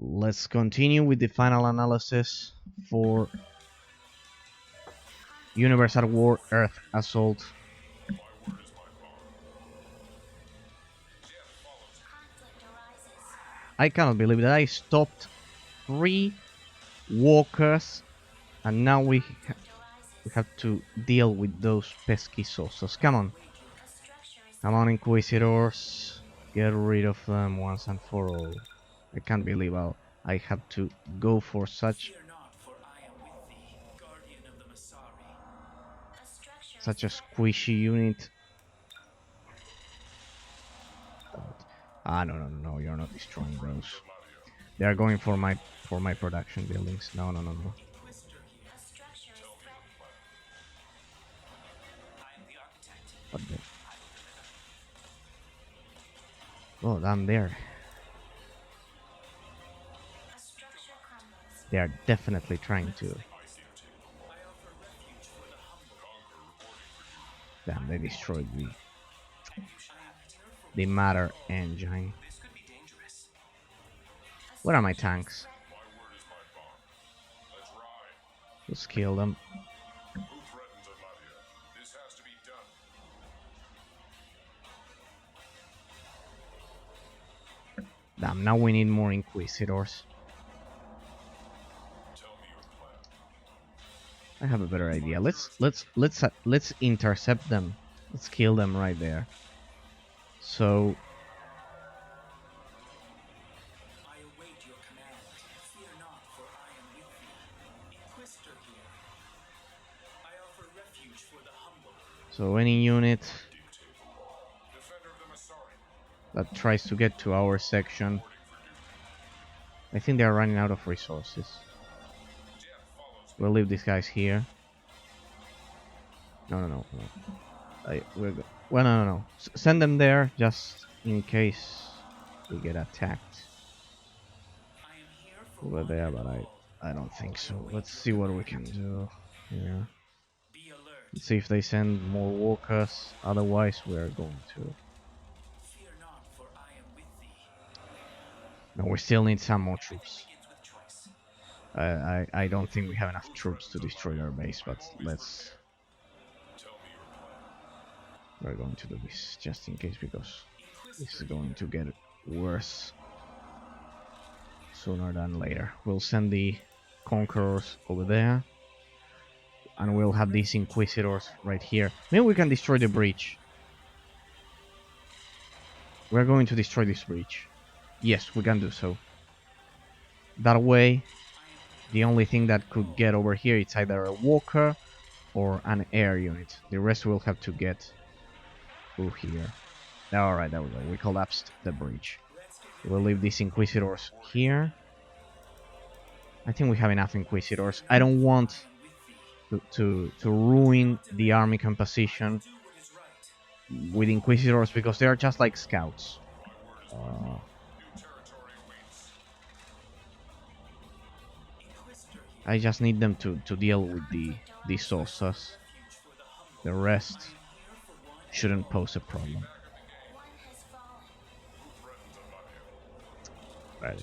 Let's continue with the final analysis for Universal War Earth Assault. I cannot believe that I stopped 3 walkers and now we have to deal with those pesky saucers. Come on. Come on, Inquisitors. Get rid of them once and for all. I can't believe how I have to go for such a squishy unit. No, you're not destroying those. They are going for my production buildings. No. What the? Oh, down there. They are definitely trying to. Damn, they destroyed the matter engine. Where are my tanks? Let's kill them. Damn, now we need more Inquisitors. I have a better idea. Let's intercept them. Let's kill them right there. So any unit that tries to get to our section, I think they are running out of resources. We'll leave these guys here. No. No. Send them there just in case we get attacked over there, but I don't think so. Let's see what we can do here. Let's see if they send more walkers. Otherwise, we are going to. No, we still need some more troops. I don't think we have enough troops to destroy our base, but we're going to do this just in case, because this is going to get worse sooner than later. We'll send the Conquerors over there, and we'll have these Inquisitors right here. Maybe we can destroy the breach. We're going to destroy this breach. Yes, we can do so. That way, the only thing that could get over here is either a walker or an air unit. The rest will have to get through here. Alright, there we go. We collapsed the breach. We'll leave these Inquisitors here. I think we have enough Inquisitors. I don't want to ruin the army composition with Inquisitors, because they are just like scouts. I just need them to deal with the saucers. The rest shouldn't pose a problem. Right.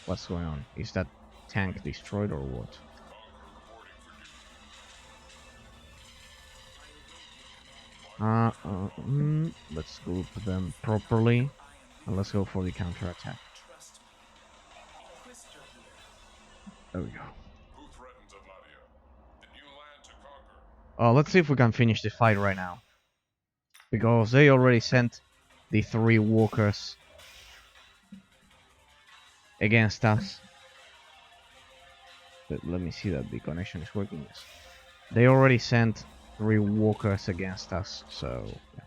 What's going on? Is that tank destroyed or what? Let's group them properly, and let's go for the counterattack. There we go. Oh, let's see if we can finish the fight right now, because they already sent the 3 walkers against us. But let me see that the connection is working. Yes. They already sent 3 walkers against us, so yeah.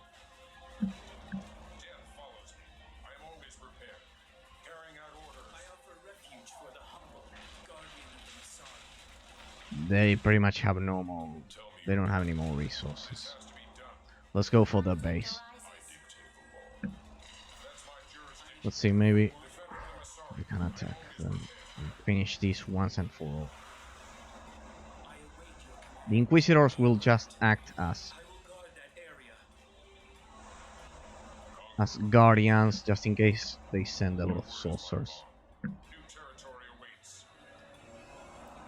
They pretty much have no more. They don't have any more resources. Let's go for the base. Let's see, maybe we can attack them and finish this once and for all. The Inquisitors will just act as guardians, just in case they send a lot of saucers.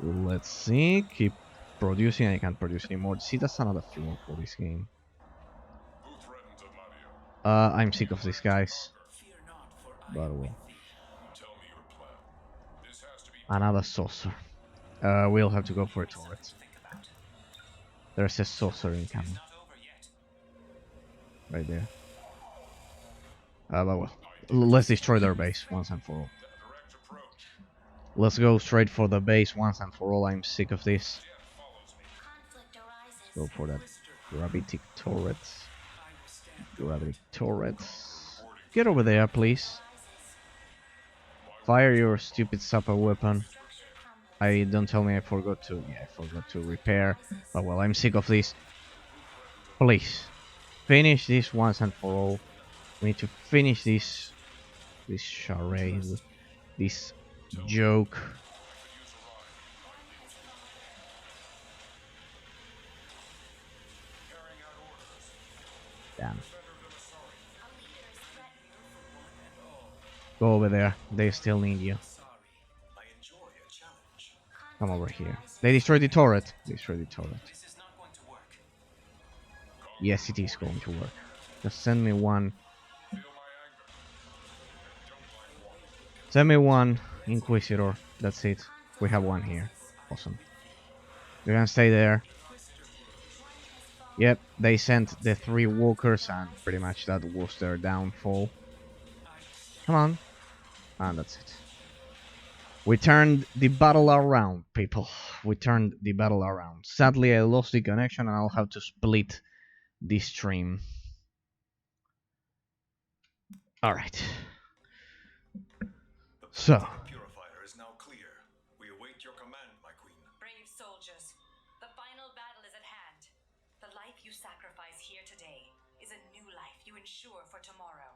Let's see. Keep producing. I can't produce anymore. See, that's another flaw for this game. I'm sick of these guys. But well. Another saucer. We'll have to go for a turret. There's a saucer incoming. Right there. But well. Let's destroy their base once and for all. Let's go straight for the base once and for all. I'm sick of this. Let's go for that gravity turrets. Gravity turrets. Get over there, please. Fire your stupid super weapon. Don't tell me I forgot to. Yeah, I forgot to repair. But well, I'm sick of this. Please, finish this once and for all. We need to finish this charade, this joke. Damn. Go over there. They still need you. Come over here. They destroyed the turret. Destroy the turret. Yes, it is going to work. Just send me one. Send me one Inquisitor. That's it. We have one here. Awesome. You're gonna stay there. Yep, they sent the 3 walkers and pretty much that was their downfall. Come on. And that's it. We turned the battle around, people. We turned the battle around. Sadly, I lost the connection and I'll have to split this stream. Alright. So. The purifier is now clear. We await your command, my queen. Brave soldiers, the final battle is at hand. The life you sacrifice here today is a new life you ensure for tomorrow.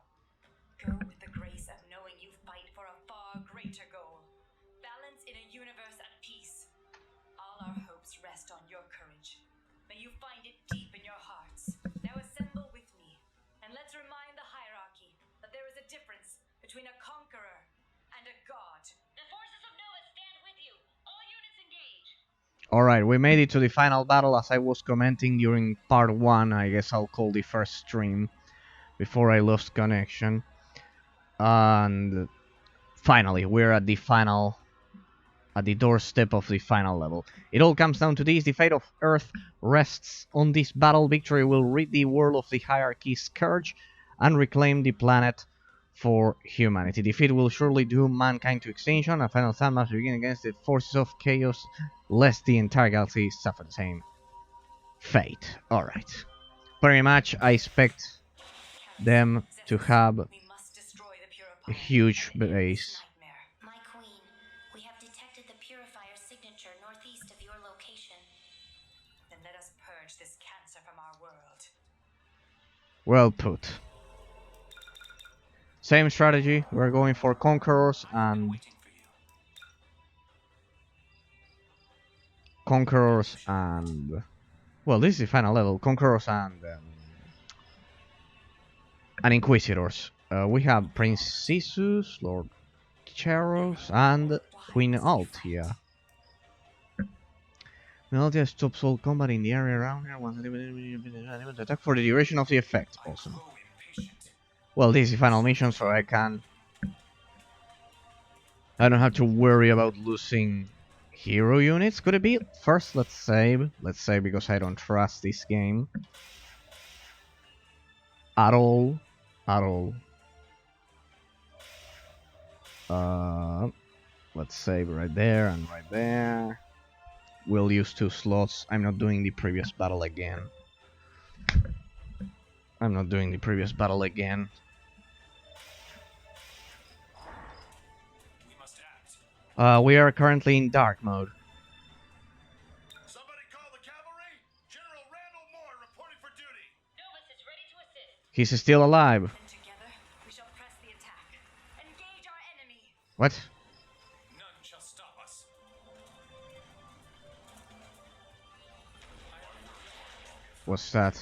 Go with the grace of knowing you fight for a far greater goal. Balance in a universe at peace. All our hopes rest on your courage. May you find it deep in your hearts. Now assemble with me, and let's remind the hierarchy that there is a difference between a conqueror and a god. The forces of Noah stand with you. All units engage. Alright, we made it to the final battle. As I was commenting during part 1, I guess I'll call the first stream before I lost connection. And finally, we're at the doorstep of the final level. It all comes down to this: the fate of Earth rests on this battle. Victory will rid the world of the hierarchy's scourge and reclaim the planet for humanity. Defeat will surely doom mankind to extinction. A final stand must begin against the forces of chaos, lest the entire galaxy suffer the same fate. Alright. Pretty much, I expect them to have a huge base. My queen, we have detected the purifier's signature northeast of your location. Then let us purge this cancer from our world. Well put. Same strategy. We're going for conquerors and well, this is the final level. Conquerors and Inquisitors. We have Prince Sisus, Lord Charos, and Queen Altia. Queen Altia stops all combat in the area around her once to attack for the duration of the effect. Awesome. Well, this is the final mission, so I don't have to worry about losing hero units. Could it be? First, let's save. Let's save because I don't trust this game at all. Let's save right there and right there. We'll use 2 slots. I'm not doing the previous battle again. We are currently in dark mode. Somebody call the cavalry. General Randall Moore reporting for duty. Novus is ready to assist. He's still alive. And together, we shall press the attack. Engage our enemy. What? None shall stop us. What's that?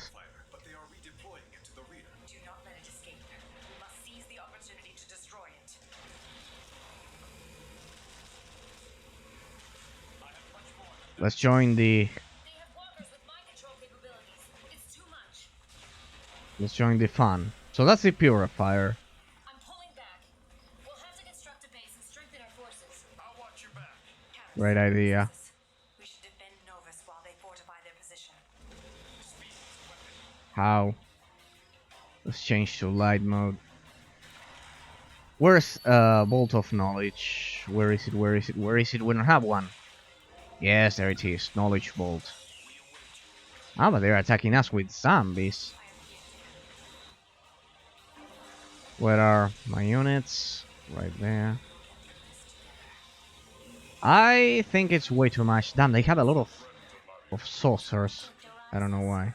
But they are redeploying it to the rear. Do not let it escape. We must seize the opportunity to destroy it. Let's join the... They have walkers with mind control capabilities. It's too much. Let's join the fun. So that's the purifier. I'm pulling back. We'll have to construct a base and strengthen our forces. I'll watch your back. Great idea. We should defend Novus while they fortify their position. How? Let's change to light mode. Where's Bolt of Knowledge? Where is it? Where is it? Where is it? We don't have one. Yes, there it is. Knowledge Bolt. Ah, but they're attacking us with zombies. Where are my units? Right there. I think it's way too much. Damn, they have a lot of saucers. I don't know why.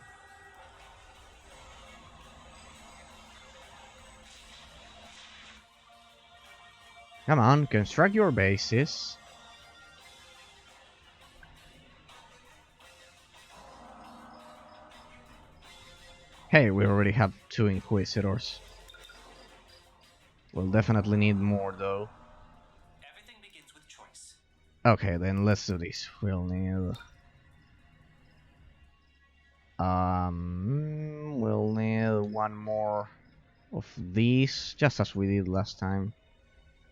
Come on, construct your bases. Hey, we already have 2 Inquisitors. We'll definitely need more though. Everything begins with choice. Okay, then let's do this. We'll need... we'll need 1 more of these, just as we did last time.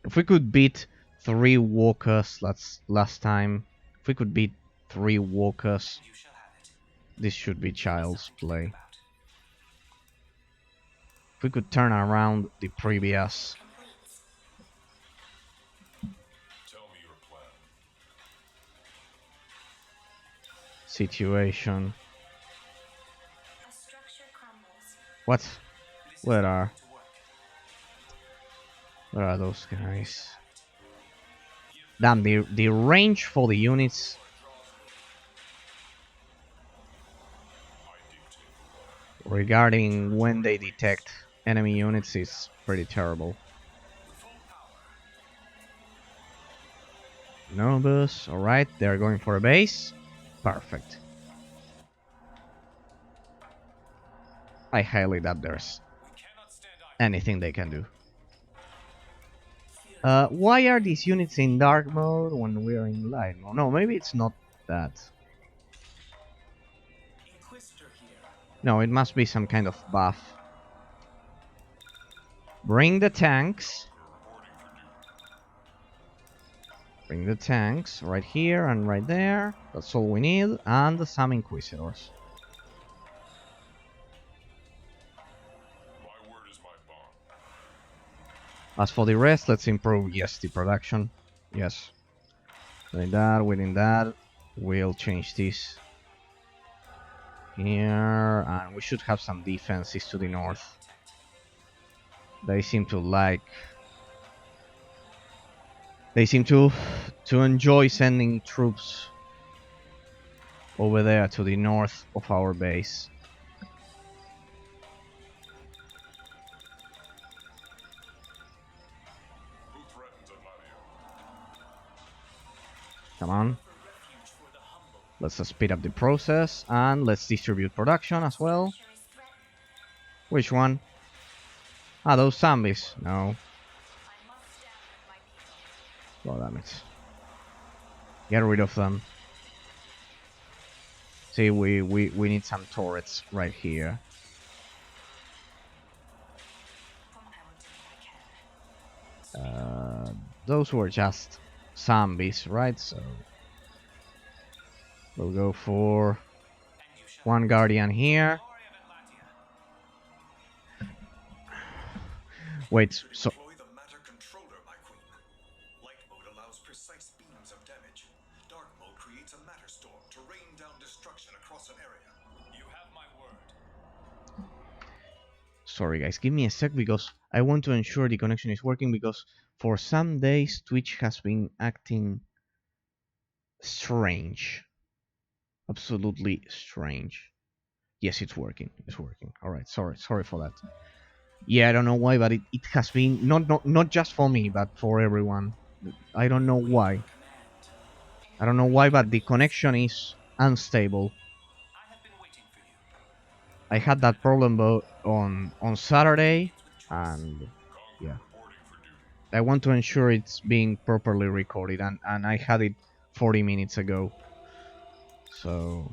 If we could beat 3 walkers last time, if we could beat 3 walkers, You shall have it. this should be child's play. About. If we could turn around the previous Tell me your plan. situation. A structure crumbles. What? This is Where not are? going to work. Where are those guys? Damn, the range for the units regarding when they detect enemy units is pretty terrible. Novus, alright, they're going for a base. Perfect. I highly doubt there's We cannot stand idle. anything they can do. Why are these units in dark mode when we're in light mode? No, maybe it's not that. Inquisitor here. No, it must be some kind of buff. Bring the tanks. Bring the tanks right here and right there. That's all we need. And some Inquisitors. My word is my bond. As for the rest, let's improve, yes, the production. Yes. Within that, we'll change this here, and we should have some defenses to the north. They seem to like... They seem to enjoy sending troops over there to the north of our base. Who threatens Atlantia? Come on. Let's speed up the process, and let's distribute production as well. Which one? Ah, those zombies. No. I must stand with my people. Oh, damn it. Get rid of them. See, we need some turrets right here. I will do what I can. Those were just zombies, right? So we'll go for And you shall 1 guardian here. glory of Atlantia. Wait, so Deploy the matter controller, my queen. Light mode allows precise beams of damage. Dark mode creates a matter storm to rain down destruction across an area. You have my word. sorry guys, give me a sec because I want to ensure the connection is working, because for some days Twitch has been acting strange. Absolutely strange. Yes, it's working. It's working. Alright, sorry for that. Yeah, I don't know why, but it has been not just for me, but for everyone. I don't know why. I don't know why, but the connection is unstable. I have been waiting for you. I had that problem on Saturday, and yeah. Reporting for duty. I want to ensure it's being properly recorded, and I had it 40 minutes ago. So,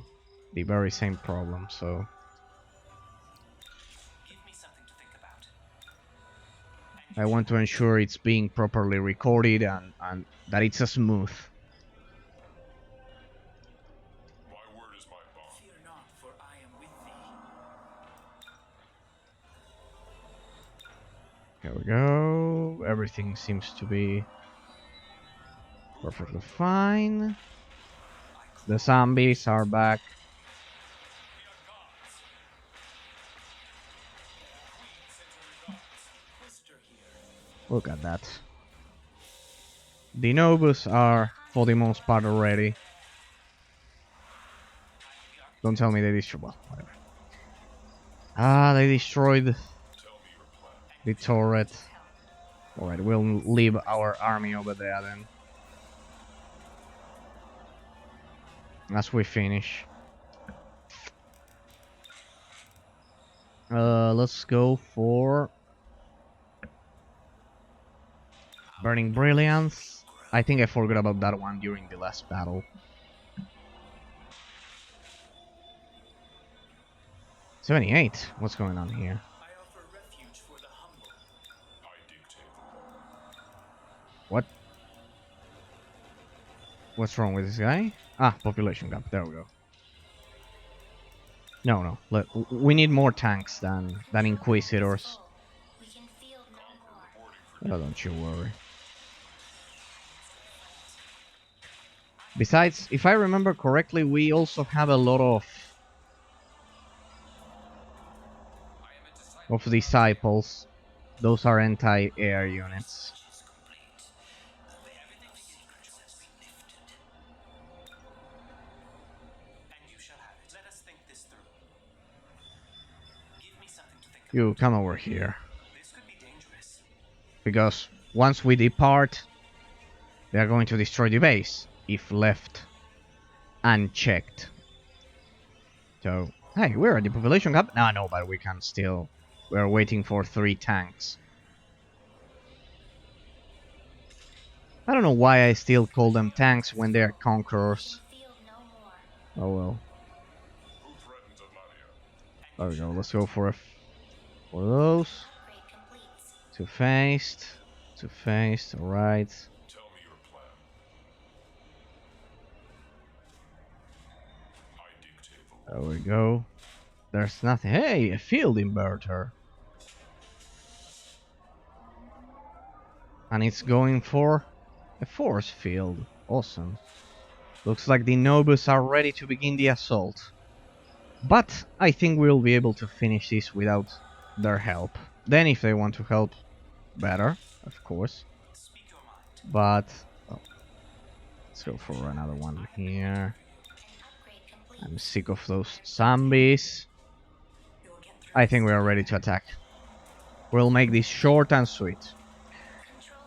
the very same problem, so... Give me something to think about. I want to ensure it's being properly recorded and that it's a smooth. My word is my bond. Fear not, for I am with thee. Here we go. Everything seems to be perfectly fine. The zombies are back. We are gods. Queen sends her regards. Visitor here. Look at that. The Nobus are, for the most part, already. Don't tell me they destroyed. Well, whatever. Ah, they destroyed Tell me your plan. the turret. Alright, we'll leave our army over there then. As we finish. Let's go for Burning Brilliance. I think I forgot about that one during the last battle. 78. What's going on here? I offer refuge for the humble. I dictate the law. What? What's wrong with this guy? Ah, population gap. There we go. No. We need more tanks than Inquisitors. We can field no more. Oh, don't you worry. Besides, if I remember correctly, we also have a lot of disciples. Those are anti-air units. And you shall have it. Let us think this through. Give me something to think You about. come over here. This could be dangerous. Because once we depart, they are going to destroy the base if left unchecked. So, hey, we're at the population cap. No, but we can still. We're waiting for 3 tanks. I don't know why I still call them tanks when they're conquerors. We can field no more. Oh well. Who threatens Atlantia? There we go. Let's go for those. Upgrade complete. Two faced. All right. Tell me your plan. I dictate the law. There we go. There's nothing. Hey, a field inverter. And it's going for a force field. Awesome. Looks like the Nobus are ready to begin the assault. But I think we'll be able to finish this without their help. Then if they want to help, better, of course. Speak your mind. But oh, let's go for another one here. Upgrade complete. I'm sick of those zombies. I think we are ready to attack. We'll make this short and sweet. Control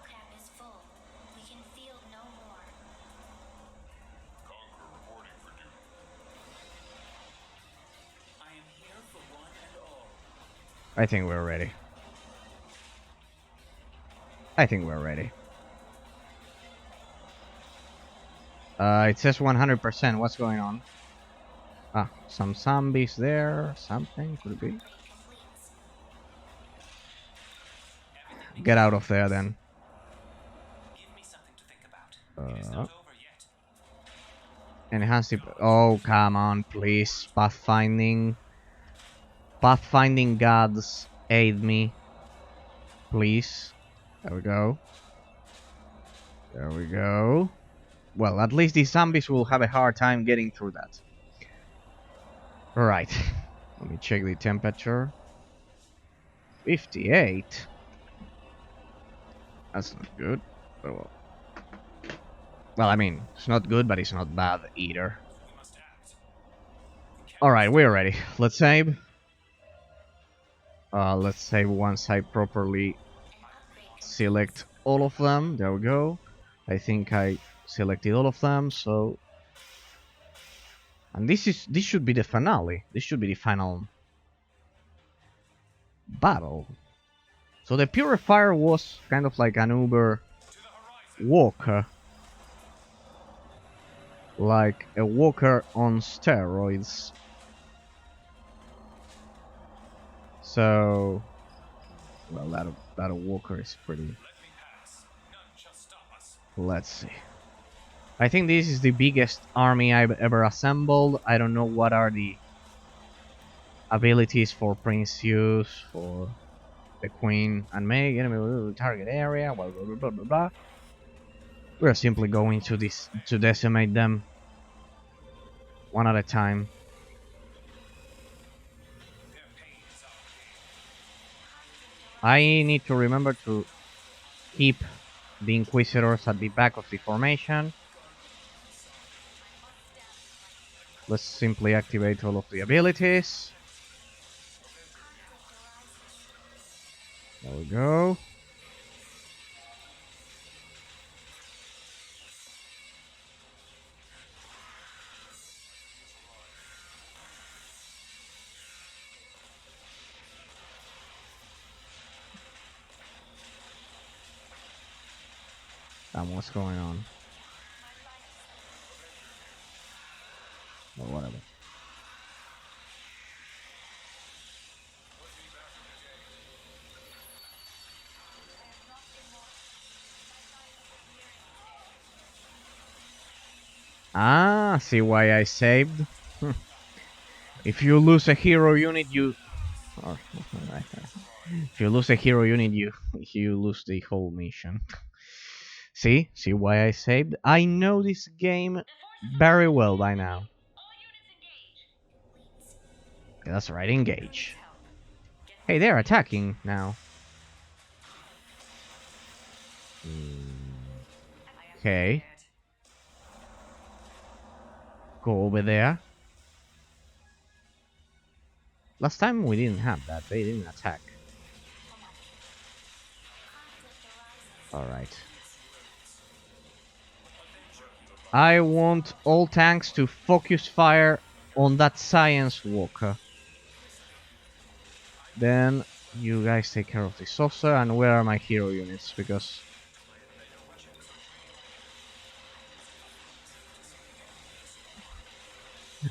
cap is full. We can field no more. Conqueror reporting for duty. I am here for one and all. I think we're ready. It says 100%. What's going on? Ah, some zombies there. Something could it be? Upgrade complete. Get out of there then. Give me something to think about. It is not over yet. Enhance the. Oh, come on, please. Pathfinding. Pathfinding gods, aid me. Please. There we go. There we go. Well, at least these zombies will have a hard time getting through that. Alright. Let me check the temperature. 58. That's not good. But well, I mean, it's not good, but it's not bad either. We must act. Alright, we're ready. Let's save. Let's save once I properly select all of them. There we go. I think I selected all of them, so... And this should be the finale. This should be the final battle. So the Purifier was kind of like an Uber To the horizon. walker. like a walker on steroids. So, well, that walker is pretty. Let's see. I think this is the biggest army I've ever assembled. I don't know what are the abilities for Prince Hughes, for the Queen, and Meg. Enemy target area. Blah blah blah blah blah. We're simply going to decimate them one at a time. I need to remember to keep the Inquisitors at the back of the formation. Let's simply activate all of the abilities. There we go. And what's going on? Or whatever. Ah, see why I saved? If you lose a hero unit, if you lose a hero unit, you lose the whole mission. See why I saved? I know this game very well by now. That's right, engage. Hey, they're attacking now. Okay. Go over there. Last time we didn't have that. They didn't attack. Alright. I want all tanks to focus fire on that science walker. Then you guys take care of the saucer. And where are my hero units? Because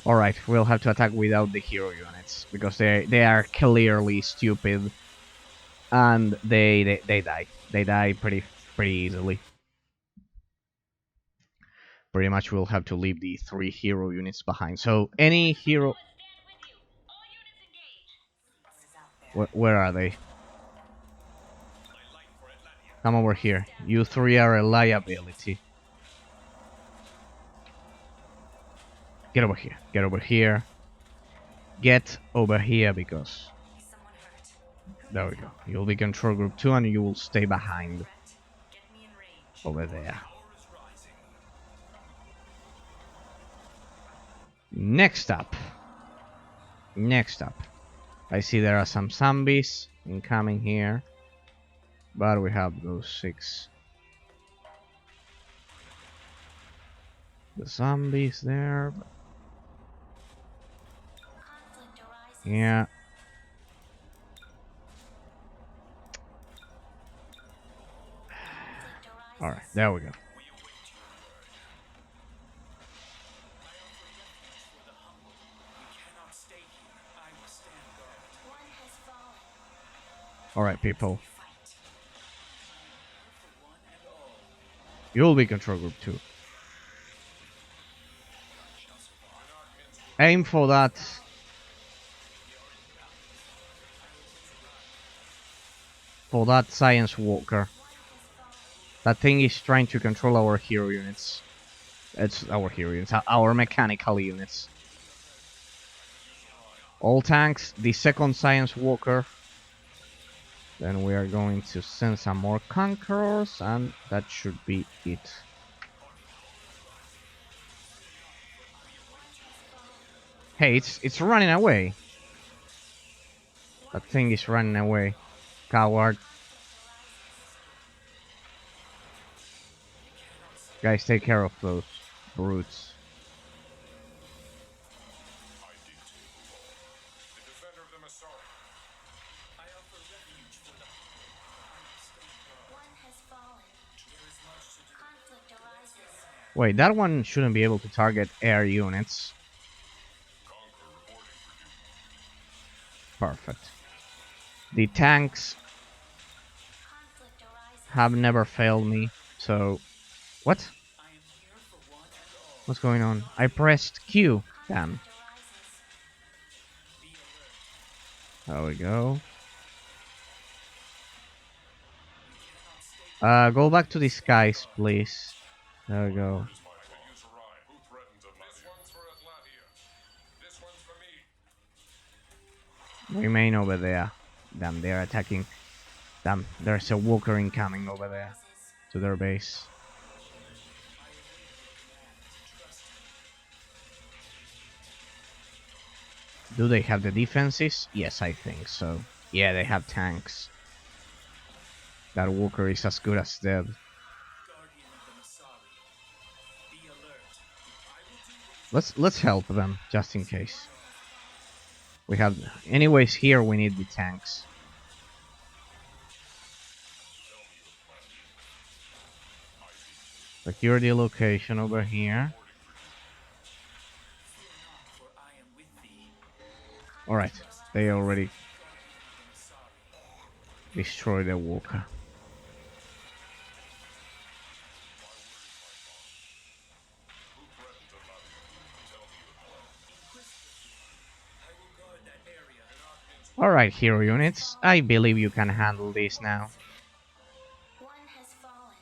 alright, we'll have to attack without the hero units because they are clearly stupid and they die. They die pretty easily. Pretty much we'll have to leave the 3 hero units behind. So any hero... Where are they? Come over here. You 3 are a liability. Get over here. Get over here. Get over here because... There we go. You'll be control group 2 and you will stay behind. Over there. Next up. I see there are some zombies incoming here. But we have those 6. The zombies there. Yeah. Alright, there we go. Alright, people. You'll be control group 2. Aim for that. For that science walker. That thing is trying to control our hero units. It's our hero units, our mechanical units. All tanks, the second science walker. Then we are going to send some more conquerors, and that should be it. Hey, it's running away. That thing is running away. Coward. Guys, take care of those brutes. I did too. The defender of the Masari. I offer refuge for the humble. One has fallen. There is much to do. Conflict arises. Wait, that one shouldn't be able to target air units. Perfect. The tanks Conflict arises. have never failed me, so... What? What's going on? I pressed Q. Damn. Conflict arises. There we go. Go back to the skies, please. There we go. Remain over there. Damn, they're attacking. Damn, there's a walker incoming over there to their base. Do they have the defenses? Yes, I think so. Yeah, they have tanks. That walker is as good as dead. Let's help them, just in case. We have... Anyways, here we need the tanks. Secure the location over here. Alright, they already destroyed the walker. Alright, hero units, I believe you can handle this now. One has fallen.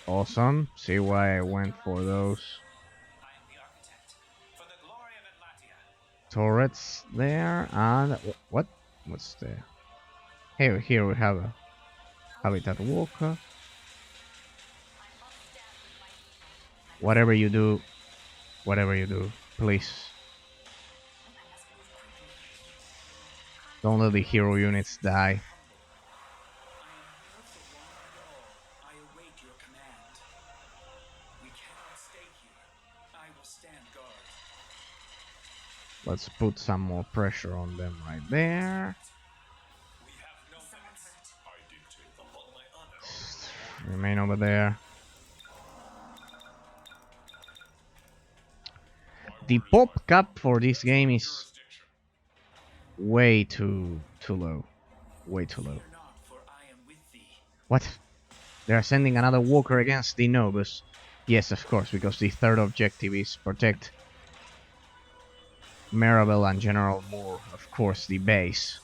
Awesome. See why I went for those turrets there. And what? What's there? Here we have a habitat walker. Whatever you do, please don't let the hero units die. I await your command. We cannot stay here. I will stand guard. Let's put some more pressure on them right there. We have no minutes. I dictate upon my honor. Remain over there. The pop cap for this game is way too low. Way too low. Not, for I am with thee. What? They are sending another walker against the Novus. Yes, of course, because the third objective is protect Marabel and General Moore, of course, the base.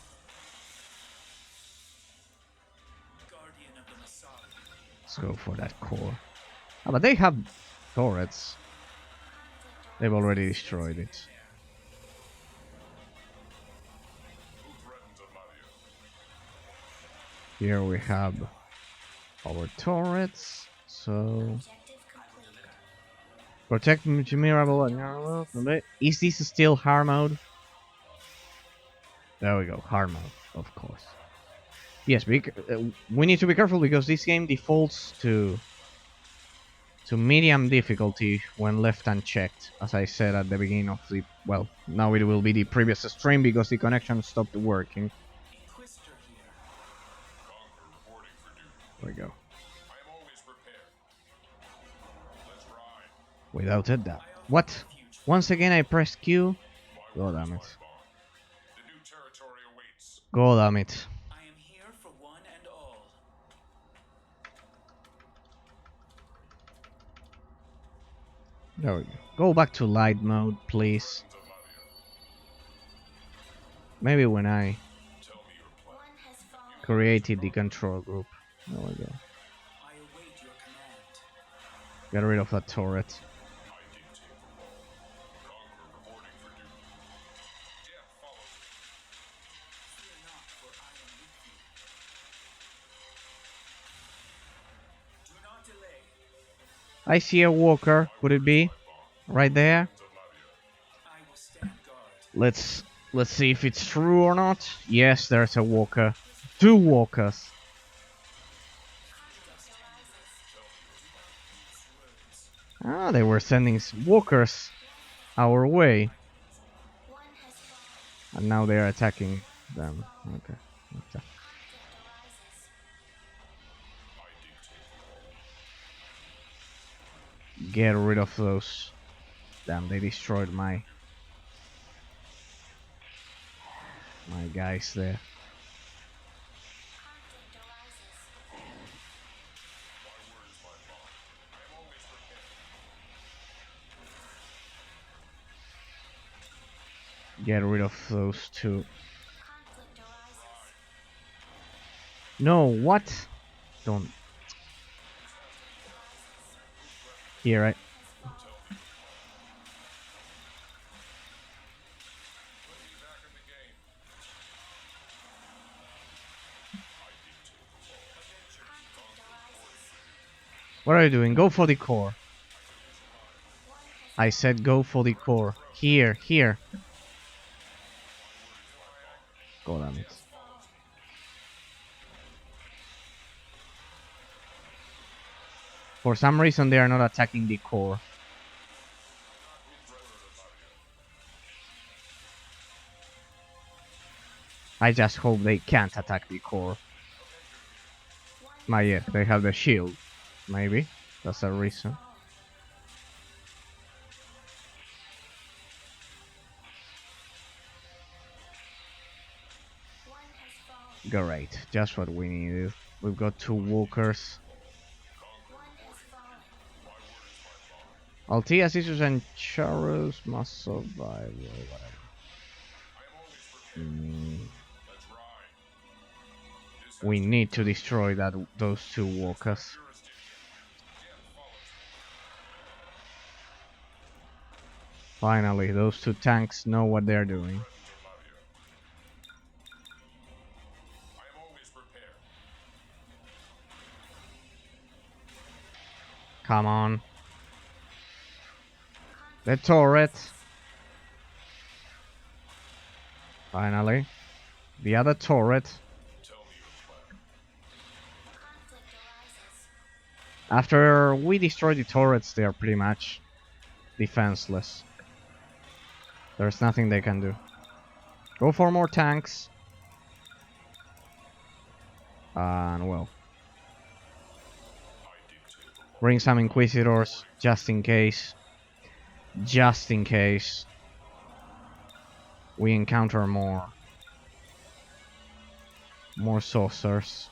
Guardian of the Masari. Let's go for that core. Ah, but they have turrets. They've already destroyed it. Here we have our turrets. So Objective complete. protect Mirabel and General. Is this still hard mode? There we go, hard mode, of course. Yes, we need to be careful because this game defaults to medium difficulty when left unchecked, as I said at the beginning of the... Well, now it will be the previous stream because the connection stopped working. Inquisitor here. There we go. I am always prepared. Let's ride. Without it, that... What? Once again I pressed Q? God damn it. The new territory awaits. God damn it. I am here for one and all. There we go. Go back to light mode, please. Maybe when I One has fallen. created the control group. There we go. I await your command. Get rid of that turret. Fear not, for I am with you. Do not delay. I see a walker. Could it be? Right there? I will stand guard. Let's see if it's true or not. Yes, there's a walker. Two walkers. Ah, they were sending walkers our way. One has fallen. And now they're attacking them. Okay. Conflict arises. Get rid of those. Damn, they destroyed my guys there. Conflict arises. Get rid of those two. Conflict arises. No, what? Don't. Here, right? What are you doing? Go for the core. I said go for the core. Here, here. God damn it. For some reason they are not attacking the core. I just hope they can't attack the core. Yeah, they have the shield. Maybe. That's a reason. Great. Just what we needed. We've got 2 walkers. Altea, Caesars, and Charus must survive or whatever. We need to destroy those 2 walkers. Finally, those 2 tanks know what they're doing. Come on. The turret. Finally. The other turret. After we destroy the turrets, they are pretty much defenseless. There's nothing they can do. Go for more tanks. And well. Bring some Inquisitors, just in case. Just in case we encounter more saucers.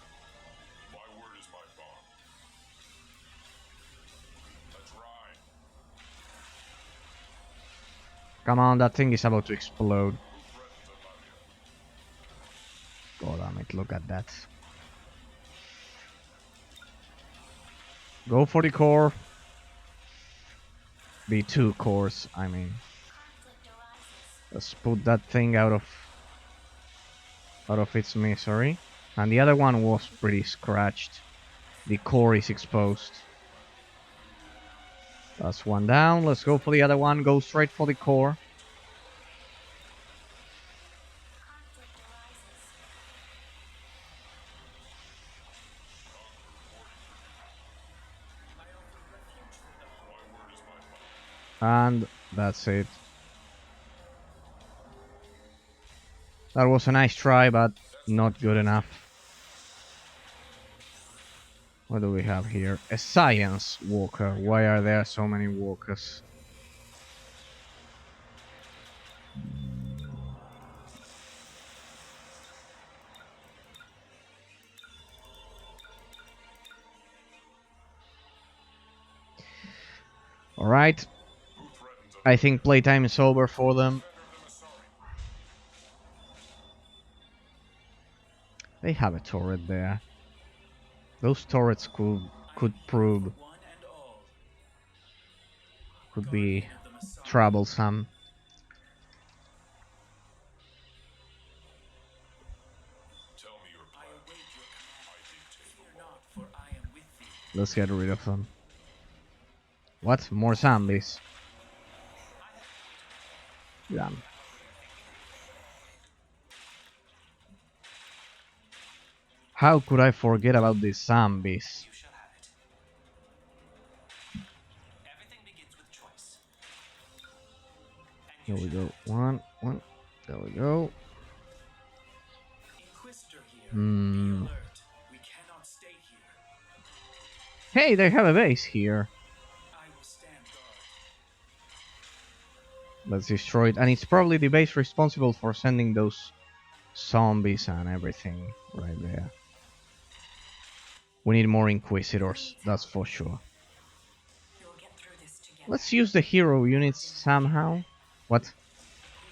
Come on, that thing is about to explode. God damn it, look at that. Go for the core. The 2 cores, I mean. Let's put that thing out of its misery. And the other one was pretty scratched. The core is exposed. That's one down. Let's go for the other one. Go straight for the core. And that's it. That was a nice try, but not good enough. What do we have here? A science walker. Why are there so many walkers? Alright. I think playtime is over for them. They have a turret there. Those turrets could be troublesome. Let's get rid of them. What? More zombies. Damn. How could I forget about these zombies? Here we go. One. There we go. Hey, they have a base here. Let's destroy it. And it's probably the base responsible for sending those zombies and everything right there. We need more Inquisitors, that's for sure. You'll get through this together. Let's use the hero units somehow. What?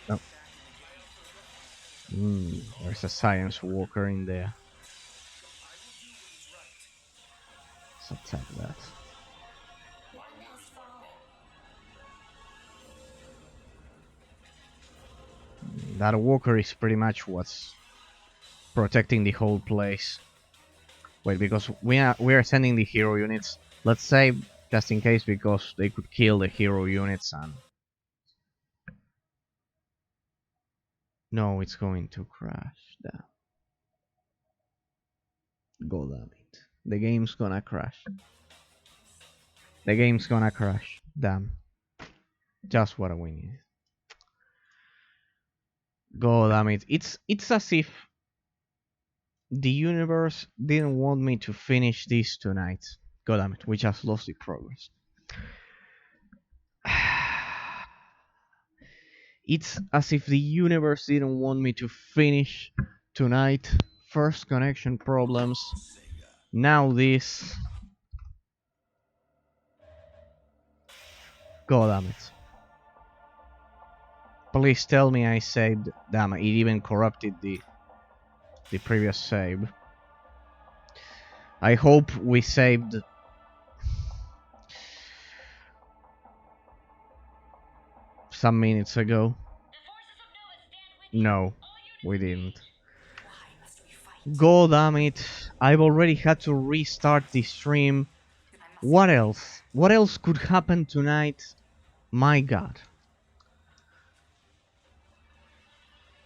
No. There's a science walker in there. Let's attack that. That walker is pretty much what's protecting the whole place. Wait, because we are sending the hero units. Let's save just in case, because they could kill the hero units and... No, it's going to crash. Damn. God damn it. The game's gonna crash. The game's gonna crash. Damn. Just what we need. God damn it. It's as if the universe didn't want me to finish this tonight. God damn it, we just lost the progress. It's as if the universe didn't want me to finish tonight. First connection problems. Now this. God damn it. Please tell me I saved. Damn, it even corrupted the previous save. I hope we saved. Some minutes ago. No, we didn't. God damn it. I've already had to restart the stream. What else? What else could happen tonight? My god.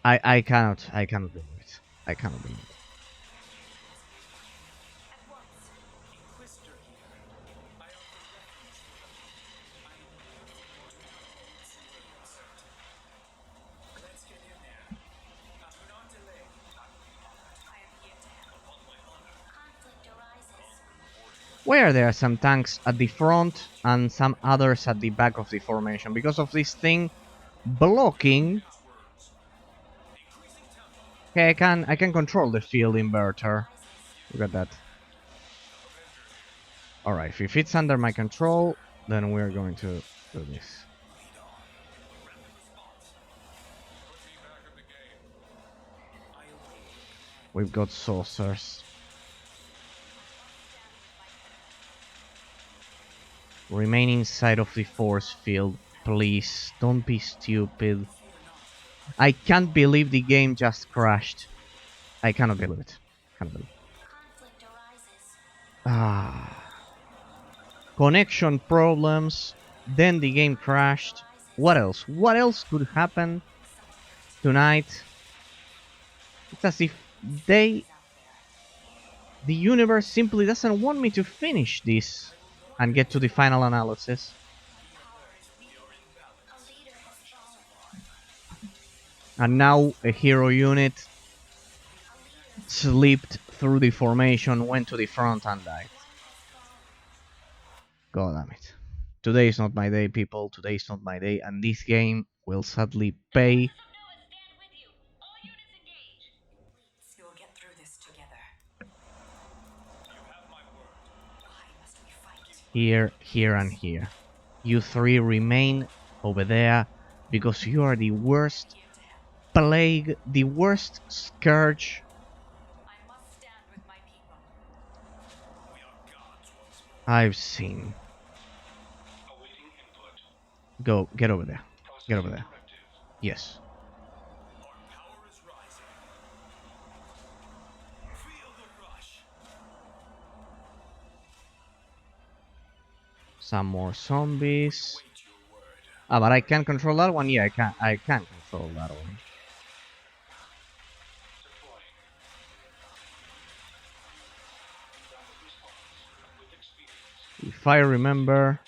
I cannot believe it. I cannot believe it. Where there are some tanks at the front and some others at the back of the formation because of this thing blocking. Okay, I can control the field inverter. Look at that. Alright, if it's under my control, then we're going to do this. We've got saucers. Remain inside of the force field, please. Don't be stupid. I can't believe the game just crashed. I cannot believe it. Can't believe it. Connection problems. Then the game crashed. What else? What else could happen tonight? It's as if the universe simply doesn't want me to finish this and get to the final analysis. And now a hero unit slipped through the formation, went to the front and died. God damn it. Today is not my day, people. Today is not my day, and this game will sadly pay. You'll get through this together. You have my word. Why must we fight? Here, here, and here. You three remain over there because you are the worst plague, the worst scourge. I must stand with my people. We are gods once more. I've seen. Awaiting input. Go, get over there. Get over there. Directive. Yes. Our power is rising. Feel the rush. Some more zombies. Wait your word. But I can control that one? Yeah, I can control that one. Deploying. Rapid response with experience. If I remember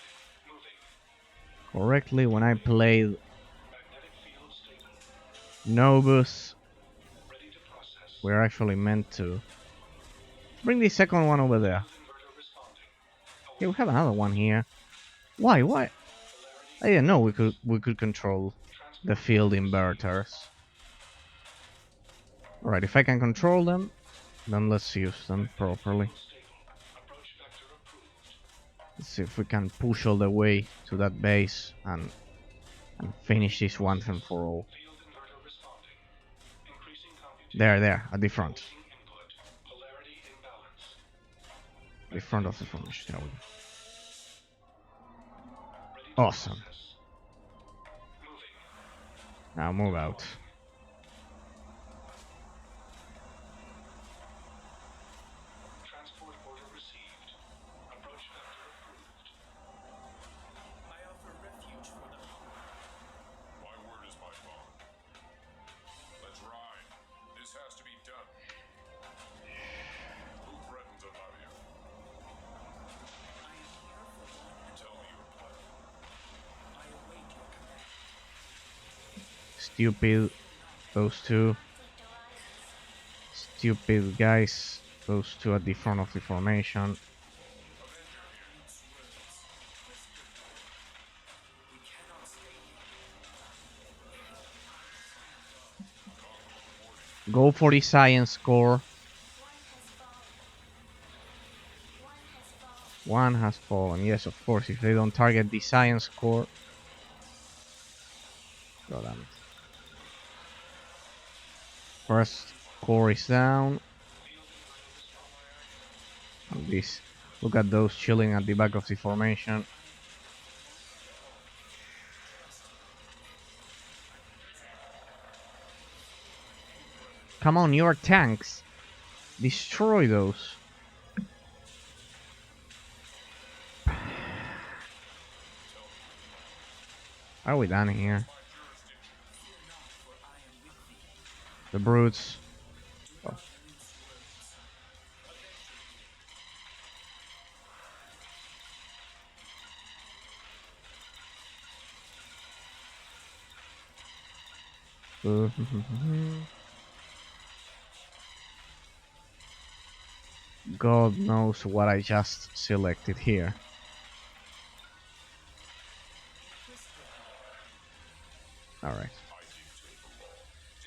Moving. correctly, when I played Magnetic field stable. Novus, Ready to process. we're actually meant to bring the second one over there. Inverter responding. Okay, we have another one here. Why? I didn't know we could control the field inverters. Alright, if I can control them, then let's use them properly. Let's see if we can push all the way to that base and finish this once and for all. There, at the front. The front of the formation. There we go. Awesome. Now move out. Transport order received. Approach vector approved. I offer refuge for the power. My word is my bond. Let's ride. This has to be done. Who threatens Amadio? I am here for you. Tell me your plan. I await your command. Stupid, those two. Stupid guys, those two at the front of the formation. Go for the science core. One has fallen. Yes, of course, if they don't target the science core. God damn it. First core is down. And this, look at those chilling at the back of the formation. Come on, your tanks. Destroy those. Are we done here? The brutes. Oh. God knows what I just selected here. Alright.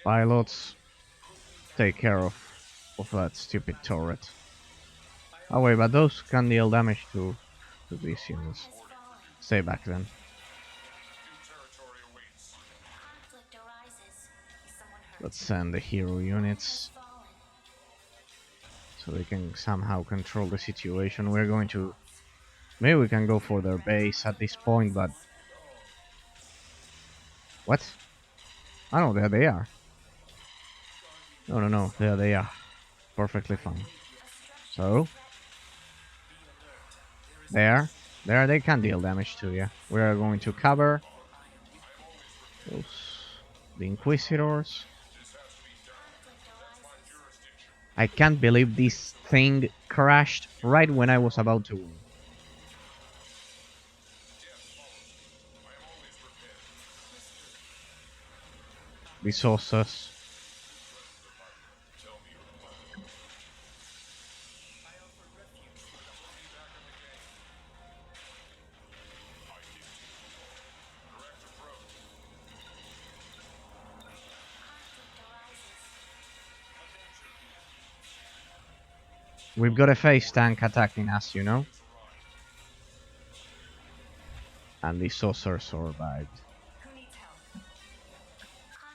Pilots, take care of that stupid turret. Oh wait, but those can deal damage to these units. Stay back then. Let's send the hero units so they can somehow control the situation. We're going to... Maybe we can go for their base at this point, but... What? Oh no, there they are. No, there they are. Perfectly fine. So... There, they can deal damage to you. We are going to cover the Inquisitors. I can't believe this thing crashed right when I was about to win. The saucers. We've got a phase tank attacking us, you know? And the saucer survived. Who needs help?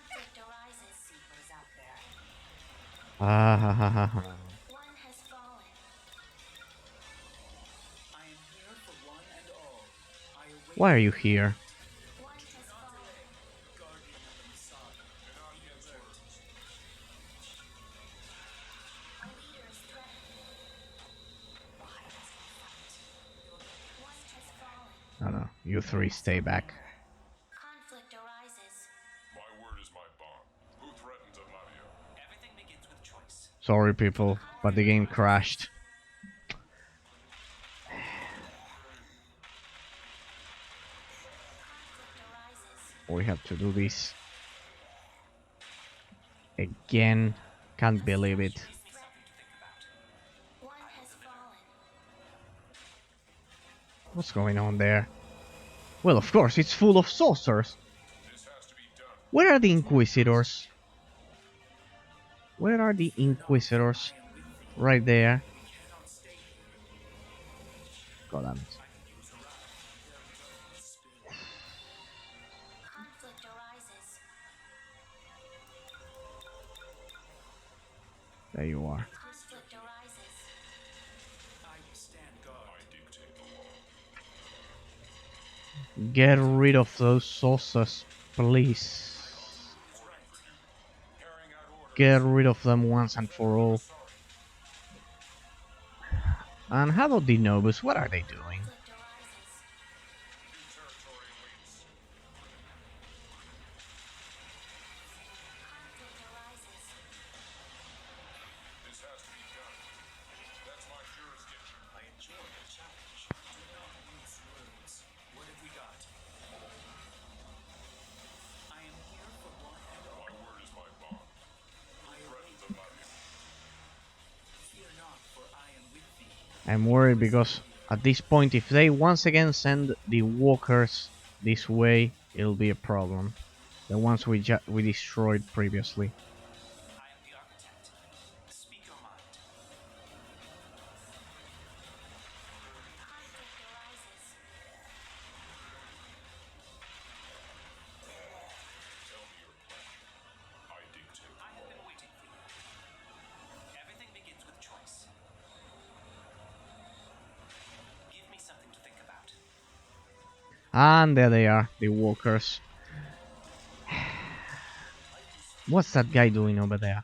Conflict arises. See what is out there. Ah ha ha ha ha. One has fallen. I am here for one and all. I await Why are you here? One has fallen. guardian of the Masari. Our leader is threatened. Why does he fight? One has fallen. No, you three stay back. Conflict arises. My word is my bond. Who threatens Amadio? Everything begins with choice. Sorry people, but the game crashed. Conflict arises. We have to do this again. Can't believe it. One has fallen. What's going on there? Well, of course, it's full of saucers. This has to be done. Where are the Inquisitors? Where are the Inquisitors? Right there. God damn it. Conflict arises. There you are. Conflict arises. I will stand guard. I dictate the law. Get rid of those saucers, please. Carrying out orders. Get rid of them once and for all. And how about the Nobus? What are they doing? Conflict arises. New territory awaits. Conflict arises. This has to be done. That's my jurisdiction. I enjoy the challenge. Do not mince words. What have we got? I am here for one and all. My word is my bond. I threaten the money. Fear not, for I am with thee. I'm worried because at this point, if they once again send the walkers this way, it'll be a problem. The ones we destroyed previously. I am the architect. Speak your mind. Conflict arises. Tell me your plan. I dictate. I have been waiting for you. Everything begins with choice. Give me something to think about. And there they are, the walkers. What's that guy doing over there? A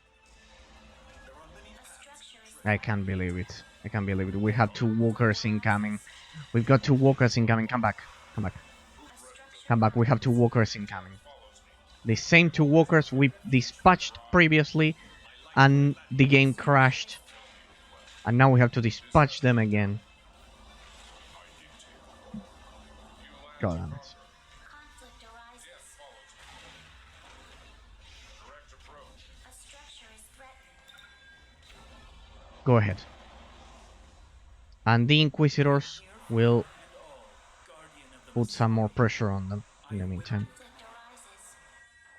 structure is I can't believe it. I can't believe it. We have 2 walkers incoming. We've got 2 walkers incoming. Come back. Come back. a structure. Come back. We have 2 walkers incoming. The same 2 walkers we dispatched previously, and the game crashed. And now we have to dispatch them again. God damn it. Conflict arises. Correct approach. A structure is threatened. Go ahead. And the Inquisitors will Guardian of the put some more pressure on them in the meantime. Conflict arises.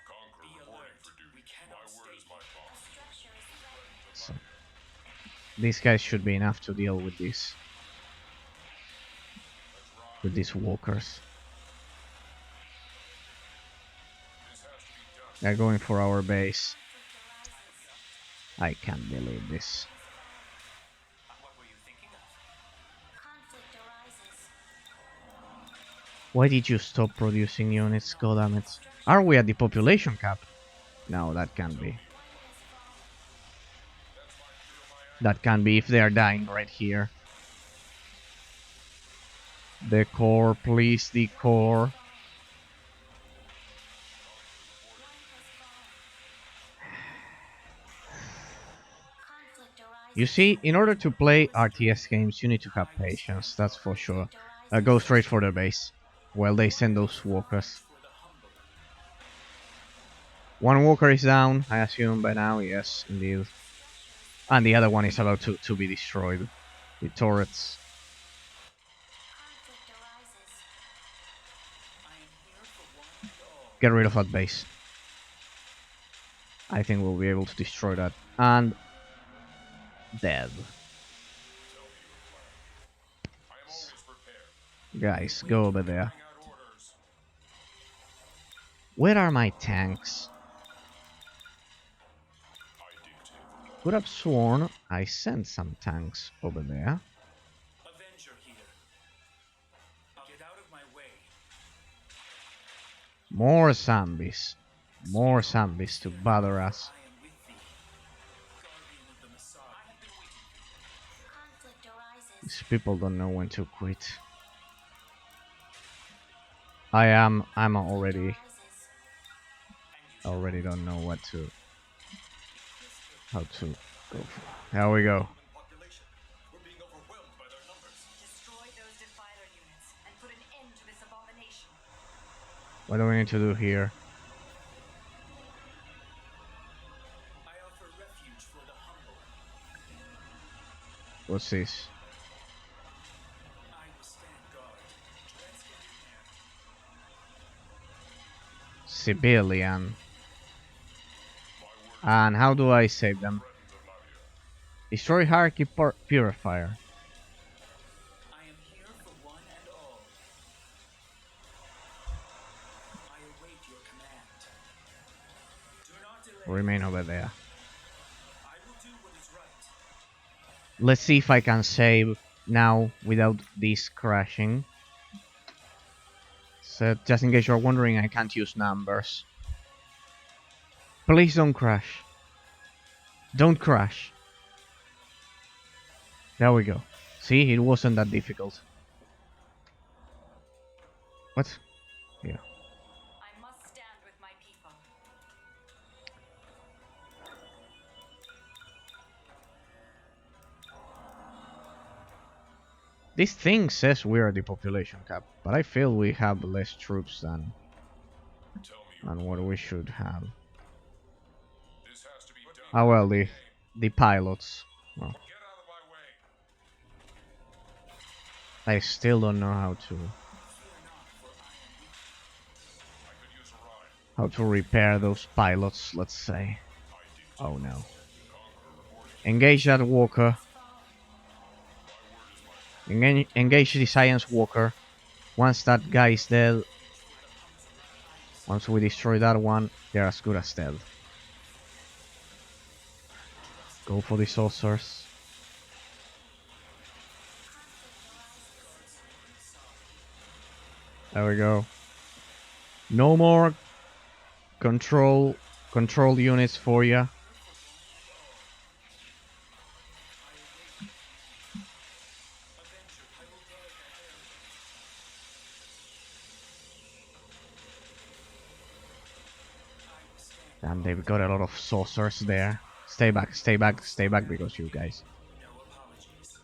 Conquer. Be alert. We cannot my word is my A bond. structure is threatened. So, these guys should be enough to deal with this. With these walkers. This has to be done. They're going for our base. Conflict arises. I can't believe this. What were you thinking of? Conflict arises. Why did you stop producing units? God damn it. Are we at the population cap? No, that can't be. That can't be if they are dying right here. The core, please, the core. Conflict arises. You see, in order to play RTS games, you need to have patience, that's for sure. Go straight for the base, while they send those walkers. One walker is down, I assume by now, yes, indeed. And the other one is about to be destroyed. The turrets. Conflict arises. I am here for one and all. Get rid of that base. I think we'll be able to destroy that. And... dead. I am always prepared. Guys, go over there. Carrying out orders. Where are my tanks? I dictate. Could have sworn I sent some tanks over there. Avenger here. Get out of my way. More zombies. More zombies to bother us. I am with thee. Guardian of the Masari. I have been waiting. Conflict arises. These people don't know when to quit. I'm already Arises. don't know what to how to go for. There we go. Population. We're being overwhelmed by their numbers. Destroy those defiler units and put an end to this abomination. What do we need to do here? I offer refuge for the humble. What's this? I will stand guard. Let's get in there. Civilian. And how do I save them? Destroy hierarchy purifier. I am here for one and all. I await your command. Do not delay. Remain over there. I will do what is right. Let's see if I can save now without this crashing. So just in case you're wondering, I can't use numbers. Please don't crash. Don't crash. There we go. See, it wasn't that difficult. What? Yeah. I must stand with my people. This thing says we're at the population cap, but I feel we have less troops than what we should have. This has to be done. Ah well, the pilots. Well, Get out of my way. I still don't know how to repair those pilots, let's say. Oh no. Engage that walker. Engage the science walker. Once that guy is dead, once we destroy that one, they're as good as dead. Go for the saucers. There we go. No more control units for ya. Damn, they've got a lot of saucers there. Stay back, stay back, stay back because you guys. No apologies.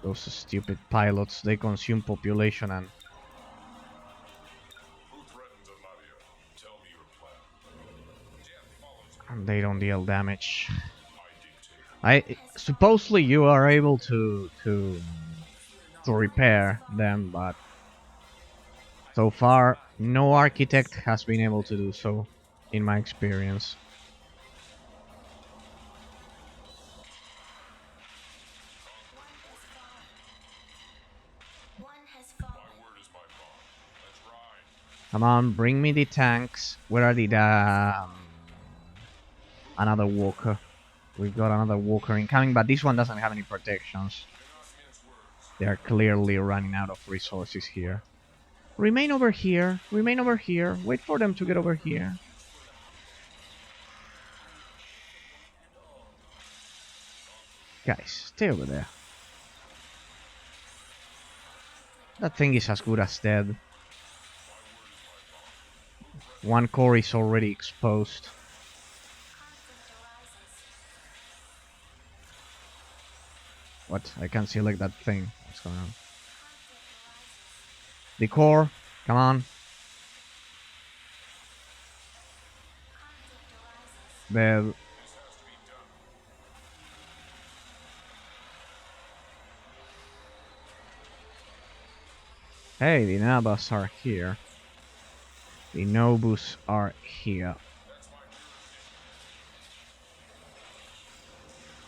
Those stupid pilots, they consume population and Who threatens Amadia? Tell me your plan. Death follows me. they don't deal damage. I dictate. Supposedly you are able to repair them, but so far no architect has been able to do so, in my experience. One has fallen. My word is my bond. Let's ride. Come on, bring me the tanks. Where are the another walker? We've got another walker incoming, but this one doesn't have any protections. They are clearly running out of resources here. Remain over here. Remain over here. Wait for them to get over here. Guys, stay over there. That thing is as good as dead. One core is already exposed. What? I can't select that thing. What's going on? The core, come on. Dead. Hey, the Nabas are here. The Nobus are here.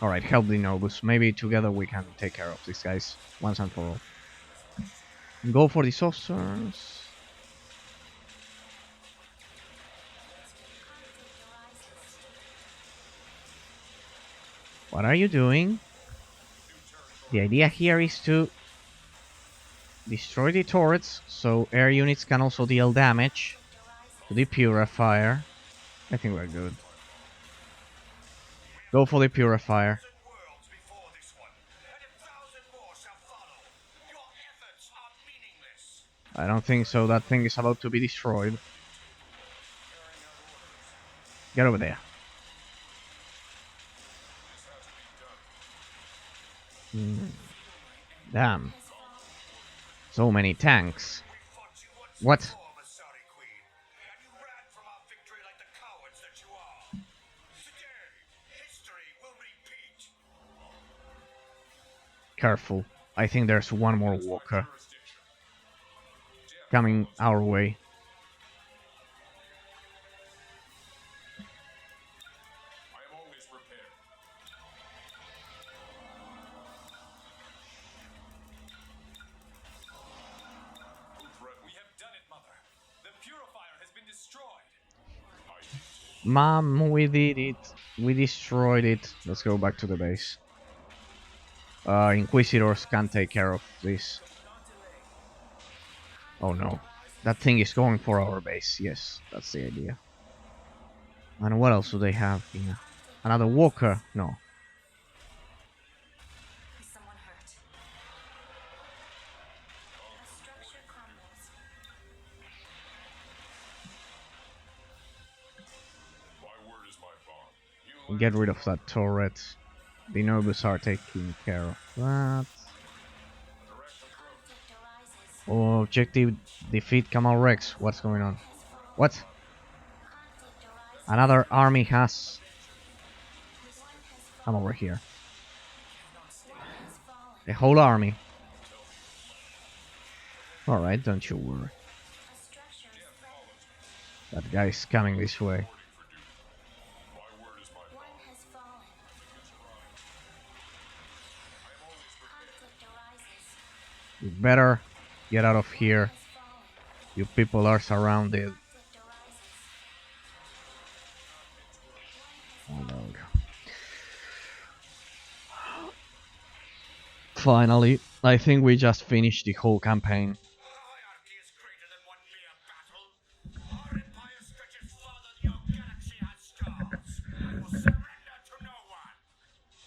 Alright, help the Nobus. Maybe together we can take care of these guys once and for all. Go for the saucers. What are you doing? The idea here is to destroy the turrets so air units can also deal damage to the purifier. I think we're good. Go for the purifier. Worlds before this one, and 1,000 more shall follow. Your efforts are meaningless. I don't think so. That thing is about to be destroyed. Get over there. Damn. So many tanks. What? Masari Queen, and you ran from our victory like the cowards that you are. Today, history will repeat. Careful. I think there's one more walker coming our way. Mom, we did it. We destroyed it. Let's go back to the base. Inquisitors can take care of this. Oh no. That thing is going for our base. Yes, that's the idea. And what else do they have here? Another walker? No. Is someone hurt? A structure crumbles. My word is my bond. You Get rid of that turret. The nobles are taking care of that. Conflict arises. Oh, objective defeat Kamal Rex. What's going on? Has fallen. What? Conflict arises. Another army has... One has I'm fallen. over here. One has fallen. A whole army. Alright, don't you worry. A structure is threatened. That guy's coming this way. my word is my One bond. has fallen. Conflict arises. You better get out of here. Has fallen. You people are surrounded. Conflict arises. Oh no. Finally, I think we just finished the whole campaign. Hierarchy is greater than one mere battle. Our empire stretches farther than your galaxy has stars. I will surrender to no one.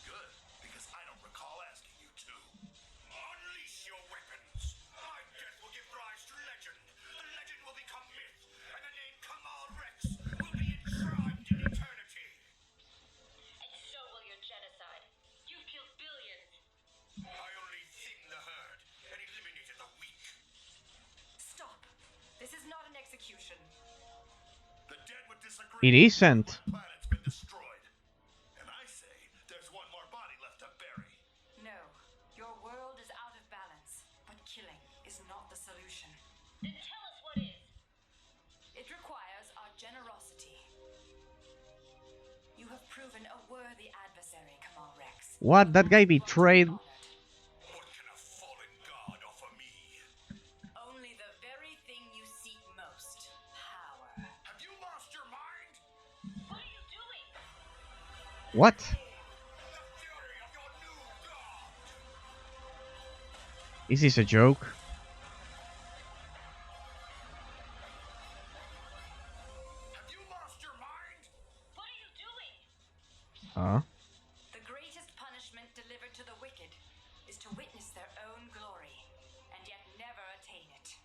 Good, because I don't recall asking you to. Unleash your weapons. My death will give rise to legend. The legend will become myth, and the name Kamal Rex will be enshrined in eternity. And so will your genocide. You've killed billions. I only thinned the herd and eliminated the weak. Stop. This is not an execution. The dead would disagree. It isn't. One planet's been destroyed. And I say there's one more body left to bury. No. Your world is out of balance. But killing is not the solution. Then tell us what is. It requires our generosity. You have proven a worthy adversary, Kamal Rex. What? That guy betrayed... Honored. What can a fallen god offer me? Only the very thing you seek most. Power. Have you lost your mind? What are you doing? What? The fury of your new god. Is this a joke? Have you lost your mind? What are you doing? Huh? The greatest punishment delivered to the wicked is to witness their own glory, and yet never attain it.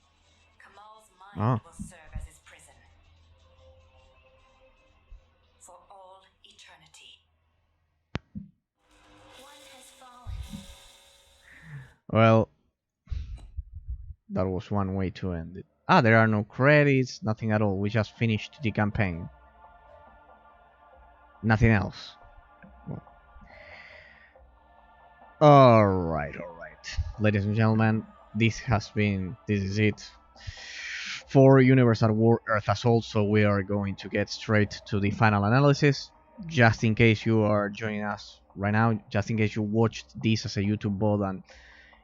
Kamal's mind will serve as his prison. For all eternity. One has fallen. Well, that was one way to end it. Ah, there are no credits, nothing at all. We just finished the campaign. Nothing else. Well. Alright. Ladies and gentlemen, this is it for Universal War Earth Assault, so we are going to get straight to the final analysis. Just in case you are joining us right now, just in case you watched this as a YouTube VOD and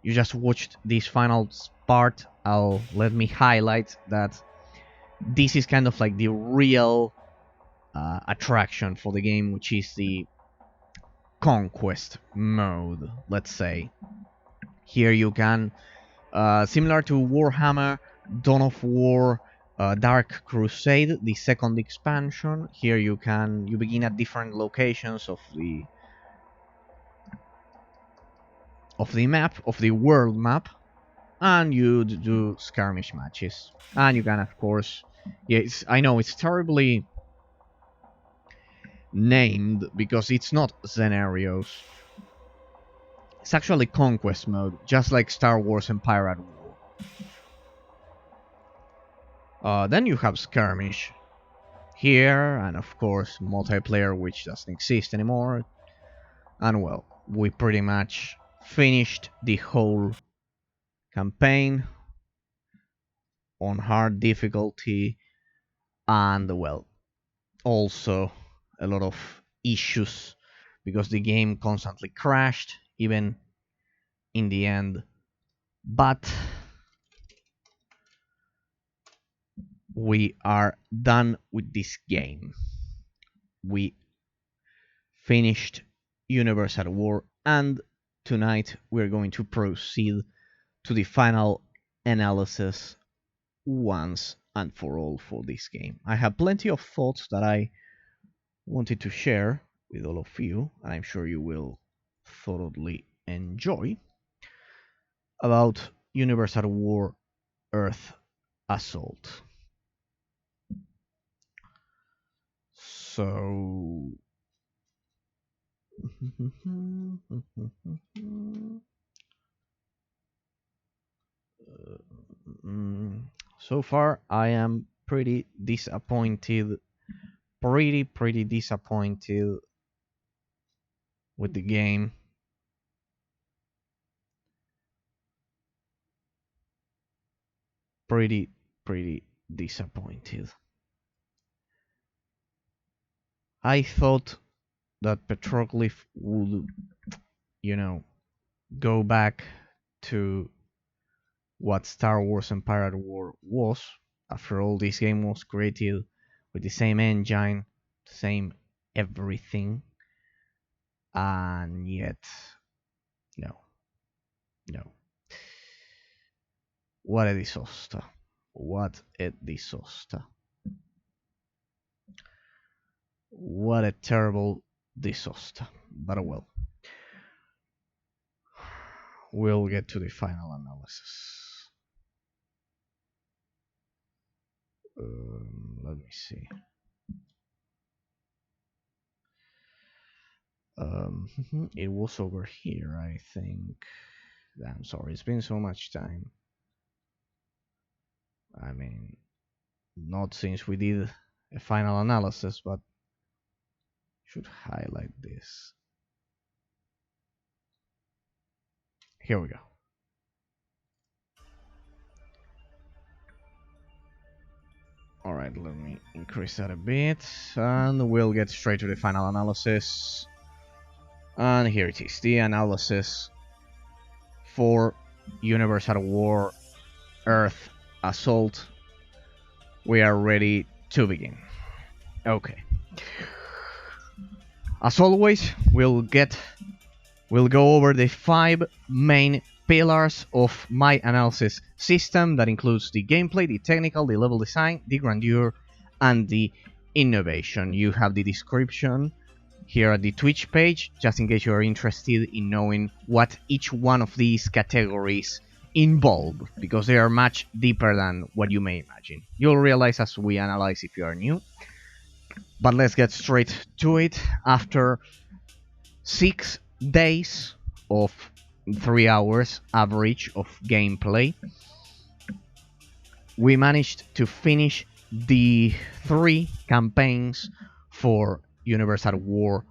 you just watched this final part, let me highlight that this is kind of like the real attraction for the game, which is the Conquest Mode, let's say. Here you can, similar to Warhammer, Dawn of War, Dark Crusade, the second expansion, here you begin at different locations of the map, of the world map, and you do skirmish matches. And you can, of course, yes, I know it's terribly named because it's not scenarios. It's actually Conquest Mode, just like Star Wars Empire at War. Then you have skirmish here, and of course multiplayer, which doesn't exist anymore. And well, we pretty much finished the whole campaign on hard difficulty, and well, also a lot of issues because the game constantly crashed even in the end, but we are done with this game. we finished Universe at War, and tonight we're going to proceed to the final analysis once and for all for this game. I have plenty of thoughts that I wanted to share with all of you, and I'm sure you will thoroughly enjoy, about Universe at War Earth Assault. So so far I am pretty disappointed, pretty disappointed with the game. Pretty disappointed. I thought that Petroglyph would, go back to what Star Wars Empire at War was. After all, this game was created with the same engine, same everything, and yet, no. What a disaster. What a disaster. What a terrible disaster. But well. We'll get to the final analysis. Let me see. It was over here, I think. I'm sorry, it's been so much time. I mean, not since we did a final analysis, but should highlight this. Here we go. Alright, let me increase that a bit, and we'll get straight to the final analysis. And here it is, the analysis for Universe at War Earth Assault. We are ready to begin. Okay. As always, we'll go over the 5 main pillars of my analysis system. That includes the gameplay, the technical, the level design, the grandeur, and the innovation. You have the description here at the Twitch page, just in case you are interested in knowing what each one of these categories involve, because they are much deeper than what you may imagine. You'll realize as we analyze if you are new. But let's get straight to it. After 6 days of 3 hours average of gameplay, we managed to finish the 3 campaigns for Universe at War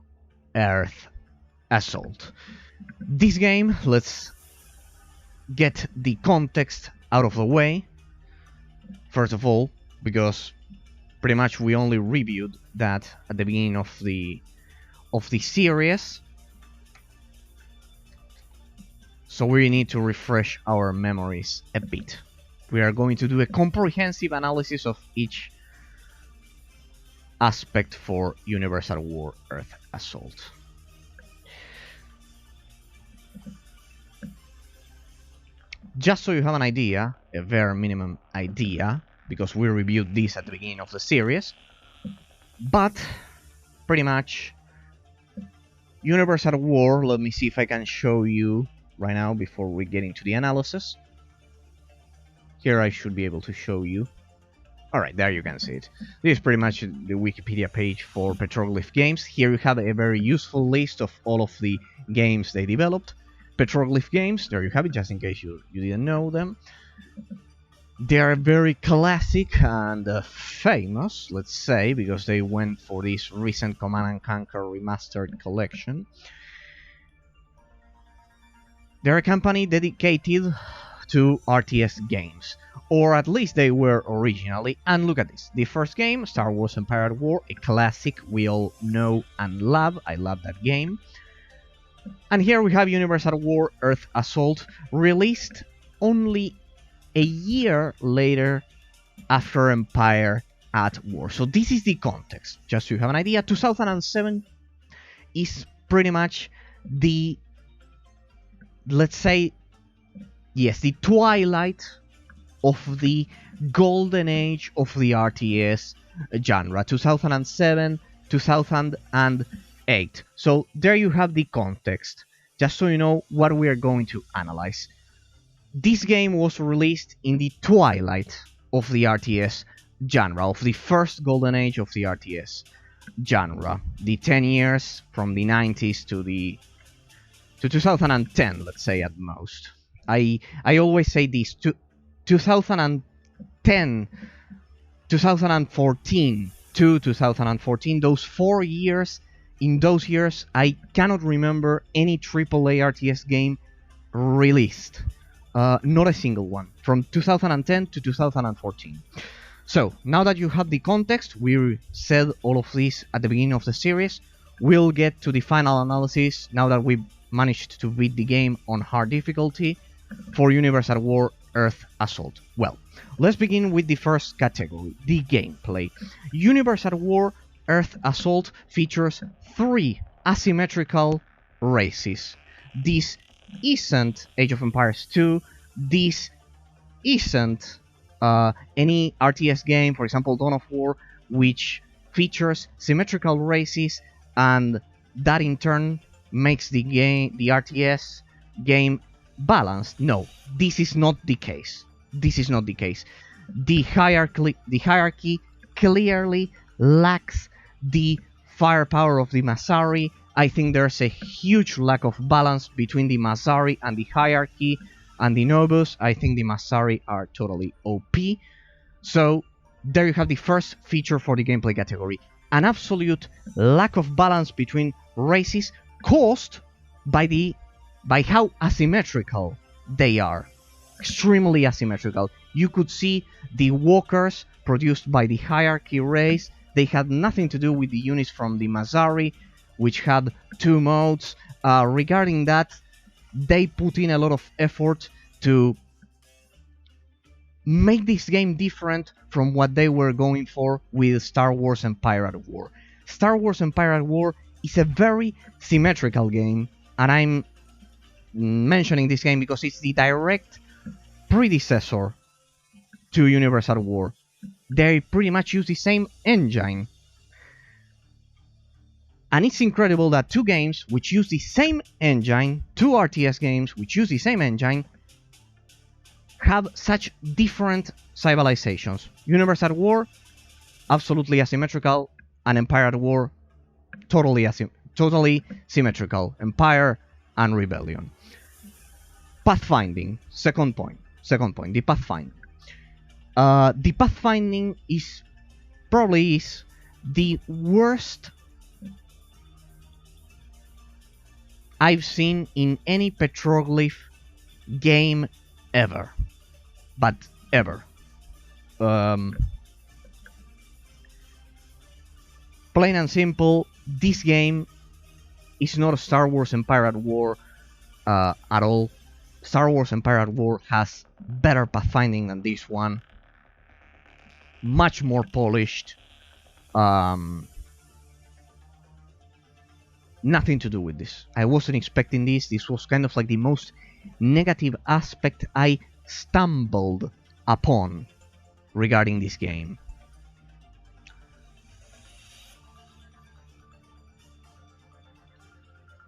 Earth Assault. This game, let's get the context out of the way. First of all, because pretty much we only reviewed that at the beginning of the series, so we need to refresh our memories a bit. We are going to do a comprehensive analysis of each aspect for Universe at War Earth Assault. Just so you have an idea, a very minimum idea, because we reviewed this at the beginning of the series, but pretty much Universe at War, let me see if I can show you right now before we get into the analysis. Here I should be able to show you. Alright, there you can see it. This is pretty much the Wikipedia page for Petroglyph games. Here you have a very useful list of all of the games they developed. Petroglyph games, there you have it, just in case you didn't know them. They are very classic and famous, let's say, because they went for this recent Command & Conquer Remastered collection. They're a company dedicated to RTS games, or at least they were originally. And look at this, the first game, Star Wars Empire at War, a classic we all know and love. I love that game. And here we have Universe at War Earth Assault, released only a year later after Empire at war. So this is the context, just so you have an idea. 2007 is pretty much the, let's say, yes, the twilight of the golden age of the RTS genre. 2007, 2008. So there you have the context, just so you know what we are going to analyze. This game was released in the twilight of the RTS genre, of the first golden age of the RTS genre. The 10 years from the 90s to 2010, let's say at most. I always say this, 2010, 2014 to 2014, those 4 years, in those years I cannot remember any AAA RTS game released. Not a single one, from 2010 to 2014. So, now that you have the context, we said all of this at the beginning of the series, we'll get to the final analysis now that we managed to beat the game on hard difficulty for Universe at War Earth Assault. Well, let's begin with the first category, the gameplay. Universe at War Earth Assault features 3 asymmetrical races. This isn't Age of Empires 2, this isn't any RTS game, for example Dawn of War, which features symmetrical races, and that in turn makes the RTS game balanced. No, this is not the case. This is not the case. The hierarchy clearly lacks the firepower of the Masari. I think there's a huge lack of balance between the Masari and the hierarchy and the Novus. I think the Masari are totally OP. So there you have the first feature for the gameplay category. An absolute lack of balance between races caused by how asymmetrical they are. Extremely asymmetrical. You could see the walkers produced by the hierarchy race. They had nothing to do with the units from the Masari, which had 2 modes. Regarding that, they put in a lot of effort to make this game different from what they were going for with Star Wars Empire at War. Star Wars Empire at War is a very symmetrical game, and I'm mentioning this game because it's the direct predecessor to Universe at War. They pretty much use the same engine. And it's incredible that 2 games which use the same engine, 2 RTS games which use the same engine, have such different civilizations. Universe at War, absolutely asymmetrical, and Empire at War, totally symmetrical. Empire and Rebellion. Pathfinding, second point, the pathfinding. The pathfinding is probably the worst I've seen in any Petroglyph game ever. But ever. Plain and simple, this game is not a Star Wars Empire at War at all. Star Wars Empire at War has better pathfinding than this one. Much more polished. Nothing to do with this. I wasn't expecting this. This was kind of like the most negative aspect I stumbled upon regarding this game.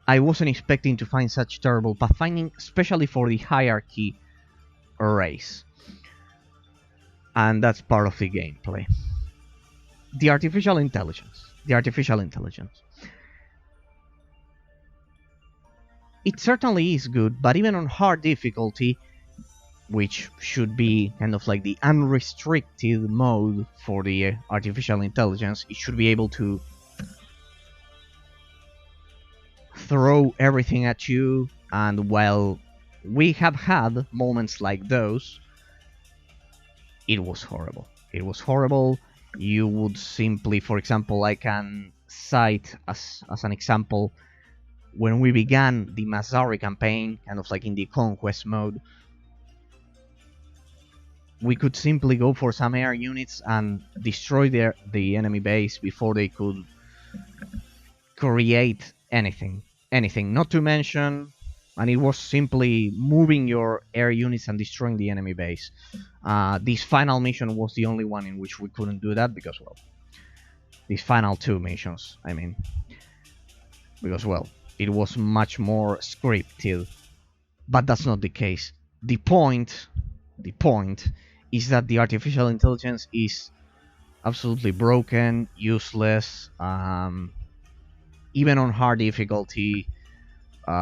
I wasn't expecting to find such terrible pathfinding, especially for the hierarchy race. And that's part of the gameplay. The artificial intelligence. It certainly is good, but even on hard difficulty, which should be kind of like the unrestricted mode for the artificial intelligence, it should be able to throw everything at you, and while we have had moments like those, it was horrible. It was horrible. You would simply, for example, I can cite as an example, when we began the Masari campaign, kind of like in the Conquest Mode, we could simply go for some air units and destroy the enemy base before they could create anything. Not to mention, and it was simply moving your air units and destroying the enemy base. This final mission was the only one in which we couldn't do that because, well, these final 2 missions, I mean, because, well, it was much more scripted. But that's not the case. The point is that the artificial intelligence is absolutely broken, useless. Even on hard difficulty,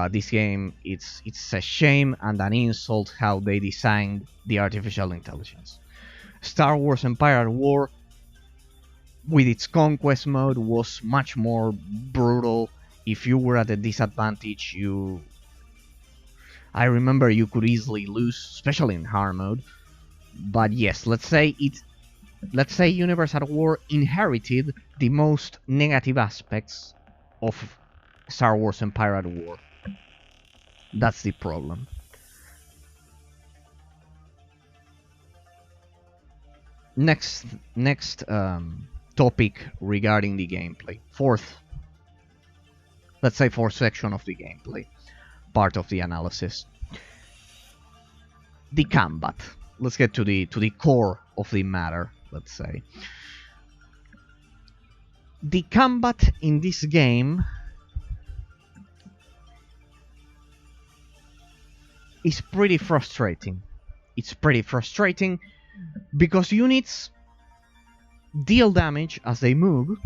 this game, it's a shame and an insult how they designed the artificial intelligence. Star Wars Empire at War, with its Conquest Mode, was much more brutal. If you were at a disadvantage, I remember you could easily lose, especially in hard mode. But yes, let's say Universe at War inherited the most negative aspects of Star Wars Empire at War. That's the problem. Next topic regarding the gameplay. Fourth section of the gameplay. Part of the analysis. The combat. Let's get to the core of the matter, let's say. The combat in this game is pretty frustrating. It's pretty frustrating because units deal damage as they move.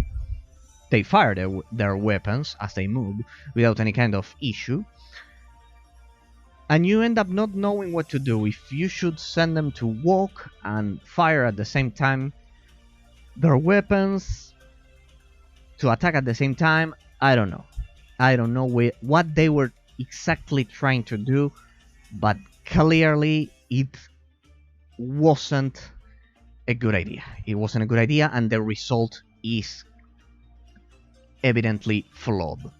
They fire their weapons as they move without any kind of issue. And you end up not knowing what to do, if you should send them to walk and fire at the same time their weapons, to attack at the same time. I don't know. I don't know what they were exactly trying to do, but clearly it wasn't a good idea. It wasn't a good idea, and the result is evidently flawed.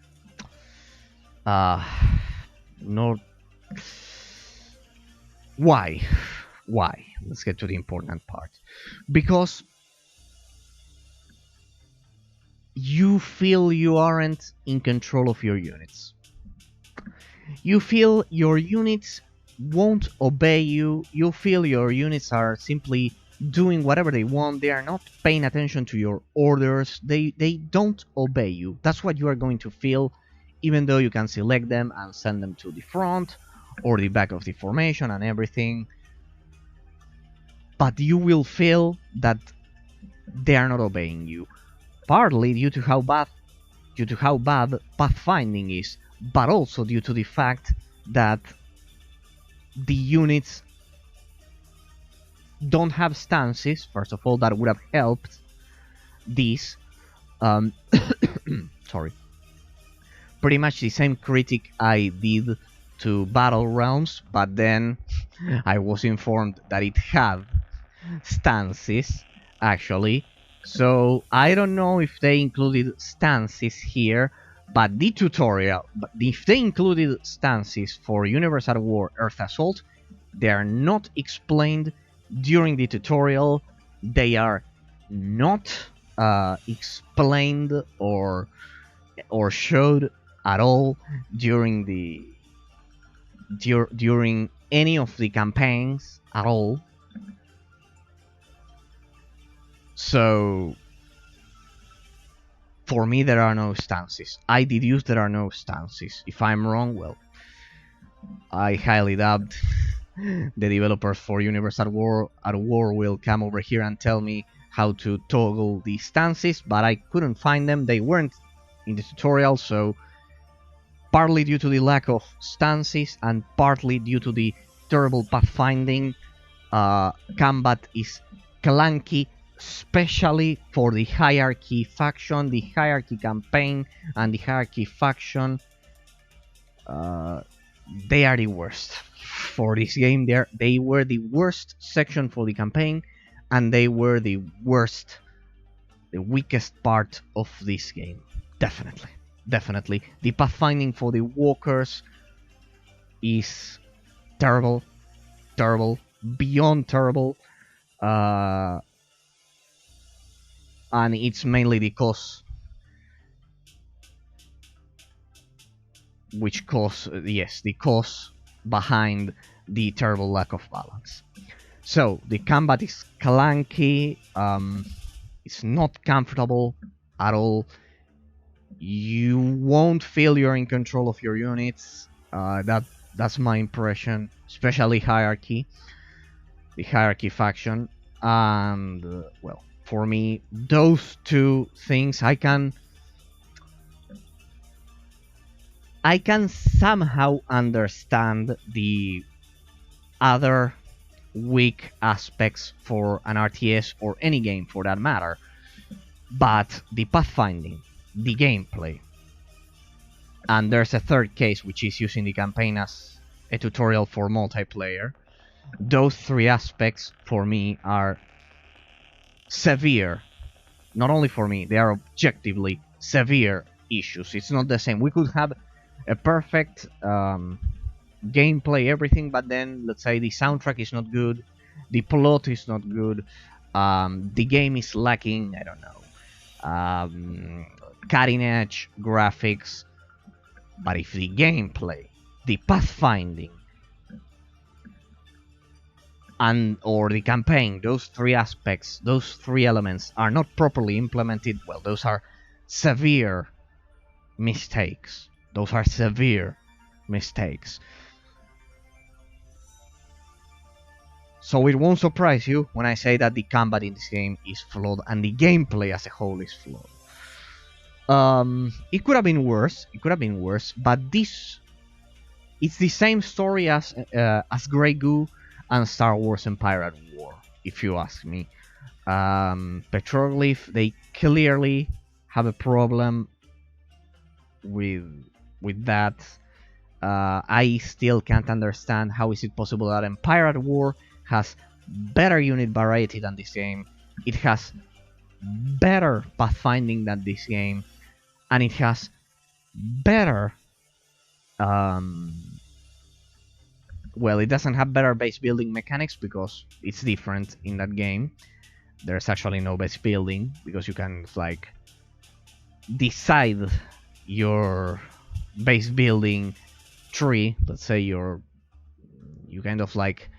Not... Why? Let's get to the important part. Because you feel you aren't in control of your units. You feel your units won't obey you. You feel your units are simply doing whatever they want. They are not paying attention to your orders. They don't obey you. That's what you are going to feel, even though you can select them and send them to the front or the back of the formation and everything. But you will feel that they are not obeying you. Partly due to how bad pathfinding is, but also due to the fact that the units don't have stances. First of all, that would have helped this. Sorry. Pretty much the same critique I did to Battle Realms, but then I was informed that it had stances, actually. So I don't know if they included stances here, but if they included stances for Universe at War Earth Assault, they are not explained during the tutorial. They are not explained or showed at all during any of the campaigns at all. So for me, there are no stances. I deduce there are no stances. If I'm wrong, well, I highly doubt the developers for Universe at War will come over here and tell me how to toggle the stances, but I couldn't find them. They weren't in the tutorial, so partly due to the lack of stances and partly due to the terrible pathfinding, combat is clunky, especially for the hierarchy faction. The hierarchy campaign and the hierarchy faction, they are the worst for this game. They were the worst section for the campaign, and they were the weakest part of this game. Definitely. The pathfinding for the walkers is terrible, beyond terrible. and it's mainly the cause, the cause behind the terrible lack of balance. So the combat is clunky. It's not comfortable at all. You won't feel you're in control of your units. That's my impression, especially hierarchy, the hierarchy faction, and well, for me, those two things I can somehow understand the other weak aspects for an RTS or any game for that matter, but the pathfinding, the gameplay, and there's a third case which is using the campaign as a tutorial for multiplayer. Those three aspects for me are severe. Not only for me, they are objectively severe issues. It's not the same. We could have a perfect gameplay, everything, but then let's say the soundtrack is not good, the plot is not good, the game is lacking, I don't know, cutting edge graphics. But if the gameplay, the pathfinding, and or the campaign, those three aspects, those three elements are not properly implemented, well, those are severe mistakes. Those are severe mistakes. So it won't surprise you when I say that the combat in this game is flawed and the gameplay as a whole is flawed. It could have been worse. But it's the same story as Grey Goo and Star Wars Empire at War, if you ask me. Petroglyph, they clearly have a problem with that. I still can't understand how is it possible that Empire at War has better unit variety than this game. It has better pathfinding than this game, and it has better well, it doesn't have better base building mechanics because it's different in that game. There's actually no base building because you can like decide your base building tree. Let's say you kind of like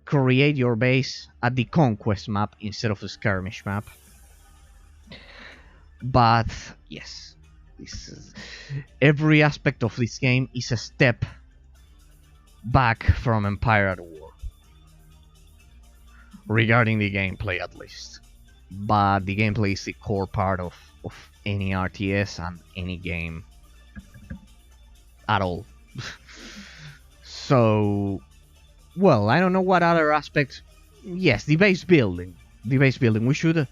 create your base at the conquest map instead of the skirmish map. But yes, every aspect of this game is a step back from Empire at War, regarding the gameplay at least. But the gameplay is the core part of any RTS and any game at all. So, well, I don't know what other aspects. Yes, the base building. We should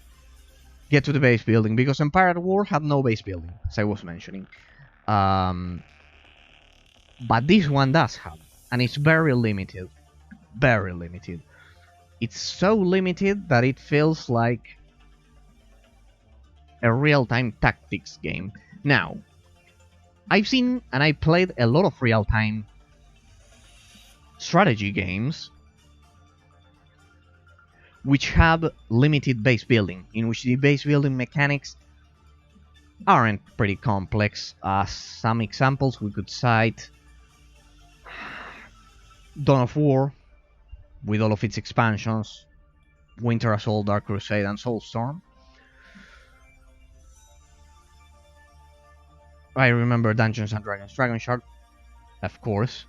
get to the base building because Empire at War had no base building, as I was mentioning. But this one does have, and it's very limited. Very limited. It's so limited that it feels like a real-time tactics game. Now, I've seen and I played a lot of real-time strategy games which have limited base building, in which the base building mechanics aren't pretty complex. As some examples we could cite Dawn of War, with all of its expansions, Winter Assault, Dark Crusade, and Soulstorm. I remember Dungeons and Dragons, Dragon Shard, of course.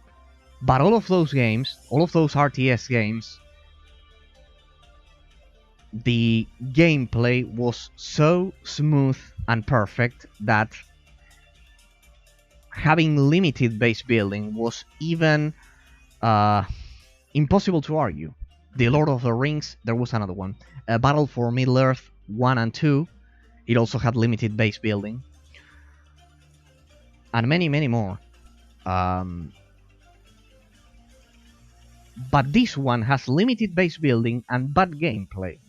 But all of those games, all of those RTS games, the gameplay was so smooth and perfect that having limited base building was even impossible to argue. The Lord of the Rings, there was another one. Battle for Middle-earth 1 and 2, it also had limited base building. And many, many more. But this one has limited base building and bad gameplay.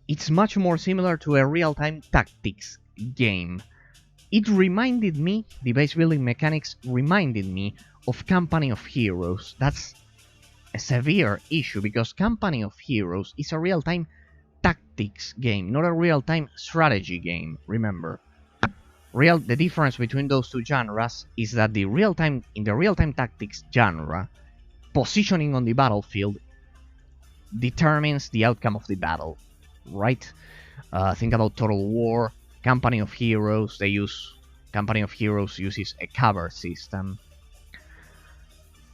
It's much more similar to a real-time tactics game. It reminded me, the base building mechanics reminded me of Company of Heroes. That's a severe issue because Company of Heroes is a real-time tactics game, not a real-time strategy game. Remember, the difference between those two genres is that in the real-time tactics genre, positioning on the battlefield determines the outcome of the battle, right? Think about Total War, Company of Heroes. Company of Heroes uses a cover system,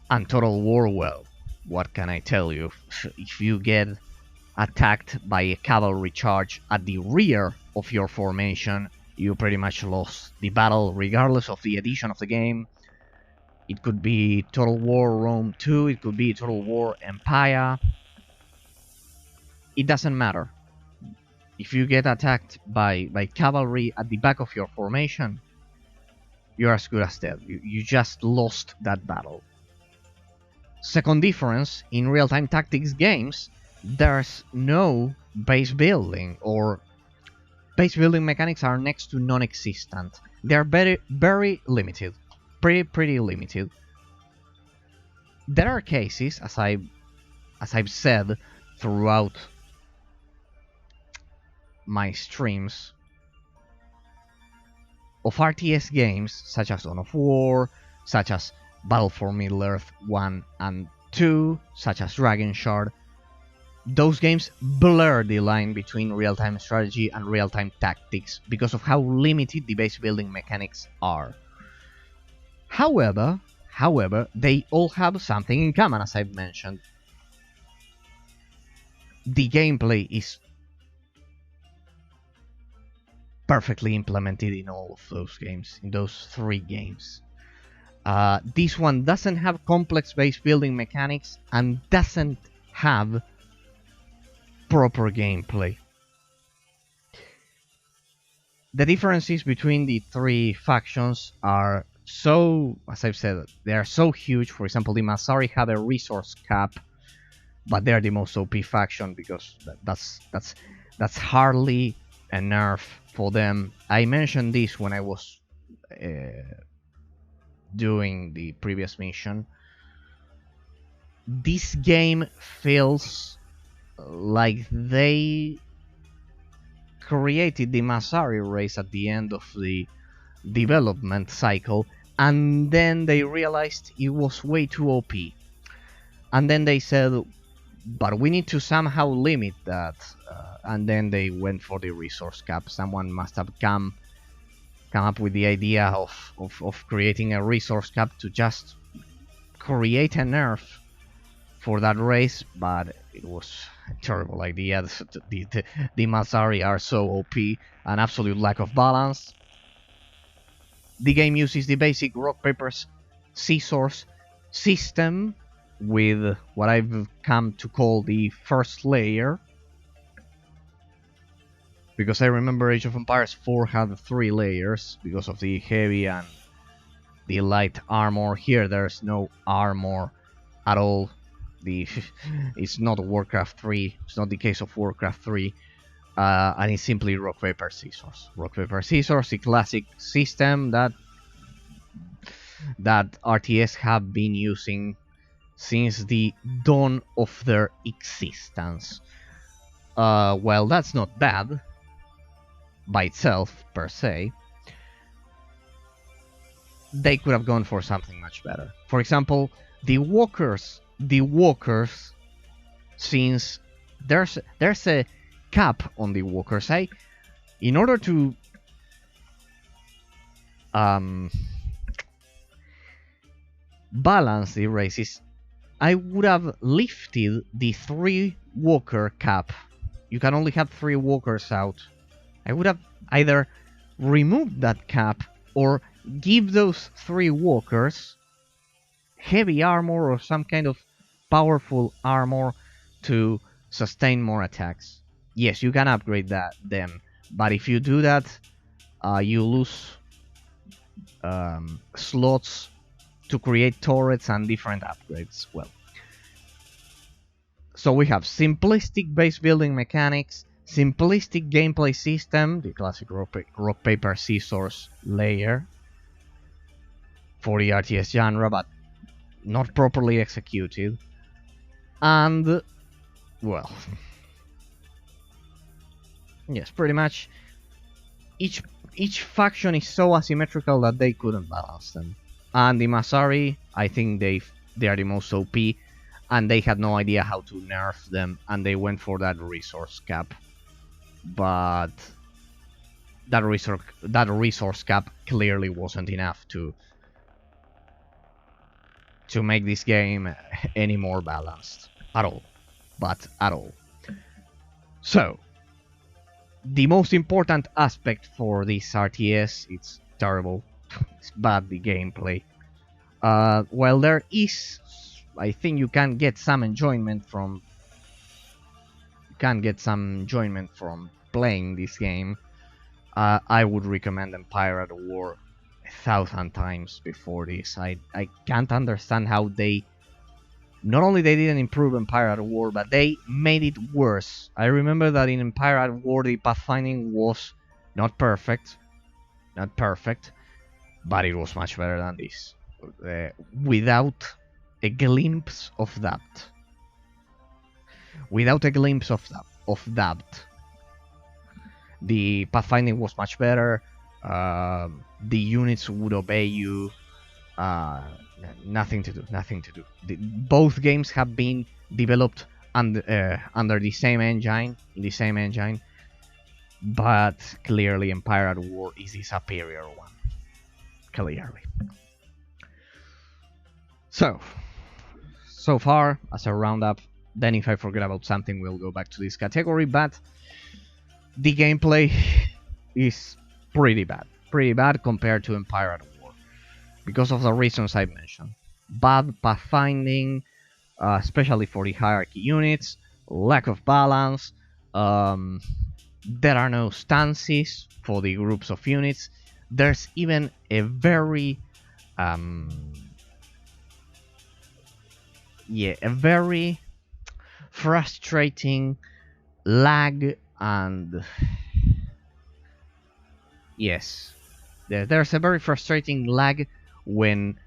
and Total War, well, what can I tell you? If you get attacked by a cavalry charge at the rear of your formation, you pretty much lost the battle, regardless of the edition of the game. It could be Total War Rome 2, it could be Total War Empire. It doesn't matter. If you get attacked by cavalry at the back of your formation, you're as good as dead. You just lost that battle. Second difference, in real-time tactics games, there's no base building, or base building mechanics are next to non-existent. They're very limited. Pretty limited. There are cases, as I've said throughout my streams, of RTS games such as Dawn of War, such as Battle for Middle-earth 1 and 2, such as Dragon Shard. Those games blur the line between real-time strategy and real-time tactics because of how limited the base building mechanics are. However, they all have something in common, as I've mentioned. The gameplay is perfectly implemented in all of those games, in those three games. This one doesn't have complex base building mechanics and doesn't have proper gameplay. The differences between the three factions are so, as I've said, they are so huge. For example, the Masari have a resource cap, but they're the most OP faction because that's hardly a nerf for them. I mentioned this when I was doing the previous mission. This game feels like they created the Masari race at the end of the development cycle, and then they realized it was way too OP. And then they said, but we need to somehow limit that. And then they went for the resource cap. Someone must have come up with the idea of creating a resource cap to just create a nerf for that race, but it was a terrible idea. The Masari are so OP, an absolute lack of balance. The game uses the basic rock, paper, scissors system with what I've come to call the first layer. Because I remember Age of Empires 4 had 3 layers because of the heavy and the light armor. Here there's no armor at all. It's not Warcraft 3. It's not the case of Warcraft 3. And it's simply rock, paper, scissors. Rock, paper, scissors, the classic system that RTS have been using since the dawn of their existence. Well, that's not bad by itself, per se. They could have gone for something much better. For example, the walkers, since there's a cap on the walkers, in order to balance the races, I would have lifted the 3 walker cap. You can only have 3 walkers out. I would have either removed that cap or give those 3 walkers heavy armor or some kind of powerful armor to sustain more attacks. Yes, you can upgrade them, but if you do that, you lose slots to create turrets and different upgrades. Well, so we have simplistic base building mechanics, simplistic gameplay system, the classic rock, paper, scissors layer for the RTS genre, but not properly executed. And, well, yes, pretty much each each faction is so asymmetrical that they couldn't balance them. And the Masari, I think they are the most OP, and they had no idea how to nerf them, and they went for that resource cap. But that resource cap clearly wasn't enough to make this game any more balanced at all, but at all. So the most important aspect for this RTS, it's terrible, it's bad, the gameplay. While there is, I think you can get some enjoyment from playing this game. I would recommend Empire at War 1,000 times before this. I can't understand how they not only they didn't improve Empire at War, but they made it worse. I remember that in Empire at War the pathfinding was not perfect, but it was much better than this. Without a glimpse of that. The pathfinding was much better. The units would obey you. Nothing to do. Both games have been developed under the same engine, but clearly Empire at War is the superior one. Clearly. So far, as a roundup, then if I forget about something, we'll go back to this category, but the gameplay is pretty bad compared to Empire at War, because of the reasons I mentioned. Bad pathfinding, especially for the hierarchy units, lack of balance, there are no stances for the groups of units. There's even a very frustrating lag, and yes, there's a very frustrating lag when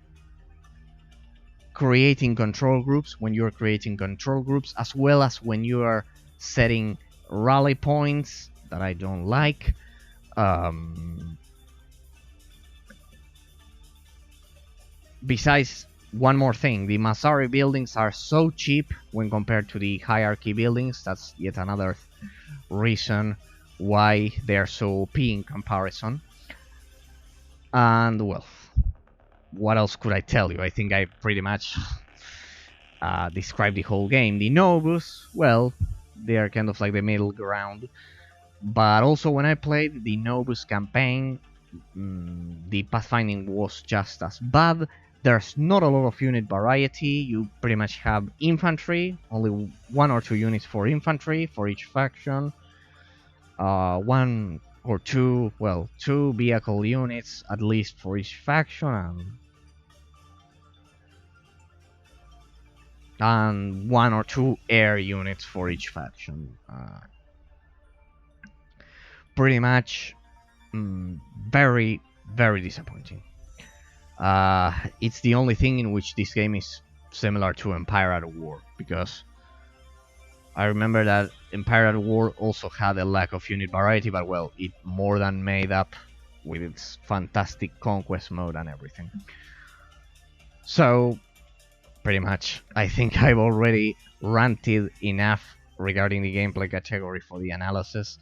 creating control groups, as well as when you are setting rally points that I don't like. Besides, one more thing, the Masari buildings are so cheap when compared to the hierarchy buildings. That's yet another reason why they are so OP in comparison. And, well, what else could I tell you? I think I pretty much described the whole game. The Novus, well, they are kind of like the middle ground. But also when I played the Novus campaign, the pathfinding was just as bad. There's not a lot of unit variety. You pretty much have infantry, only 1 or 2 units for infantry for each faction. 1 or 2, well, 2 vehicle units at least for each faction, and 1 or 2 air units for each faction. Pretty much very, very disappointing. It's the only thing in which this game is similar to Empire at War, because I remember that Empire at War also had a lack of unit variety, but well, it more than made up with its fantastic Conquest Mode and everything. So, pretty much, I think I've already ranted enough regarding the gameplay category for the analysis.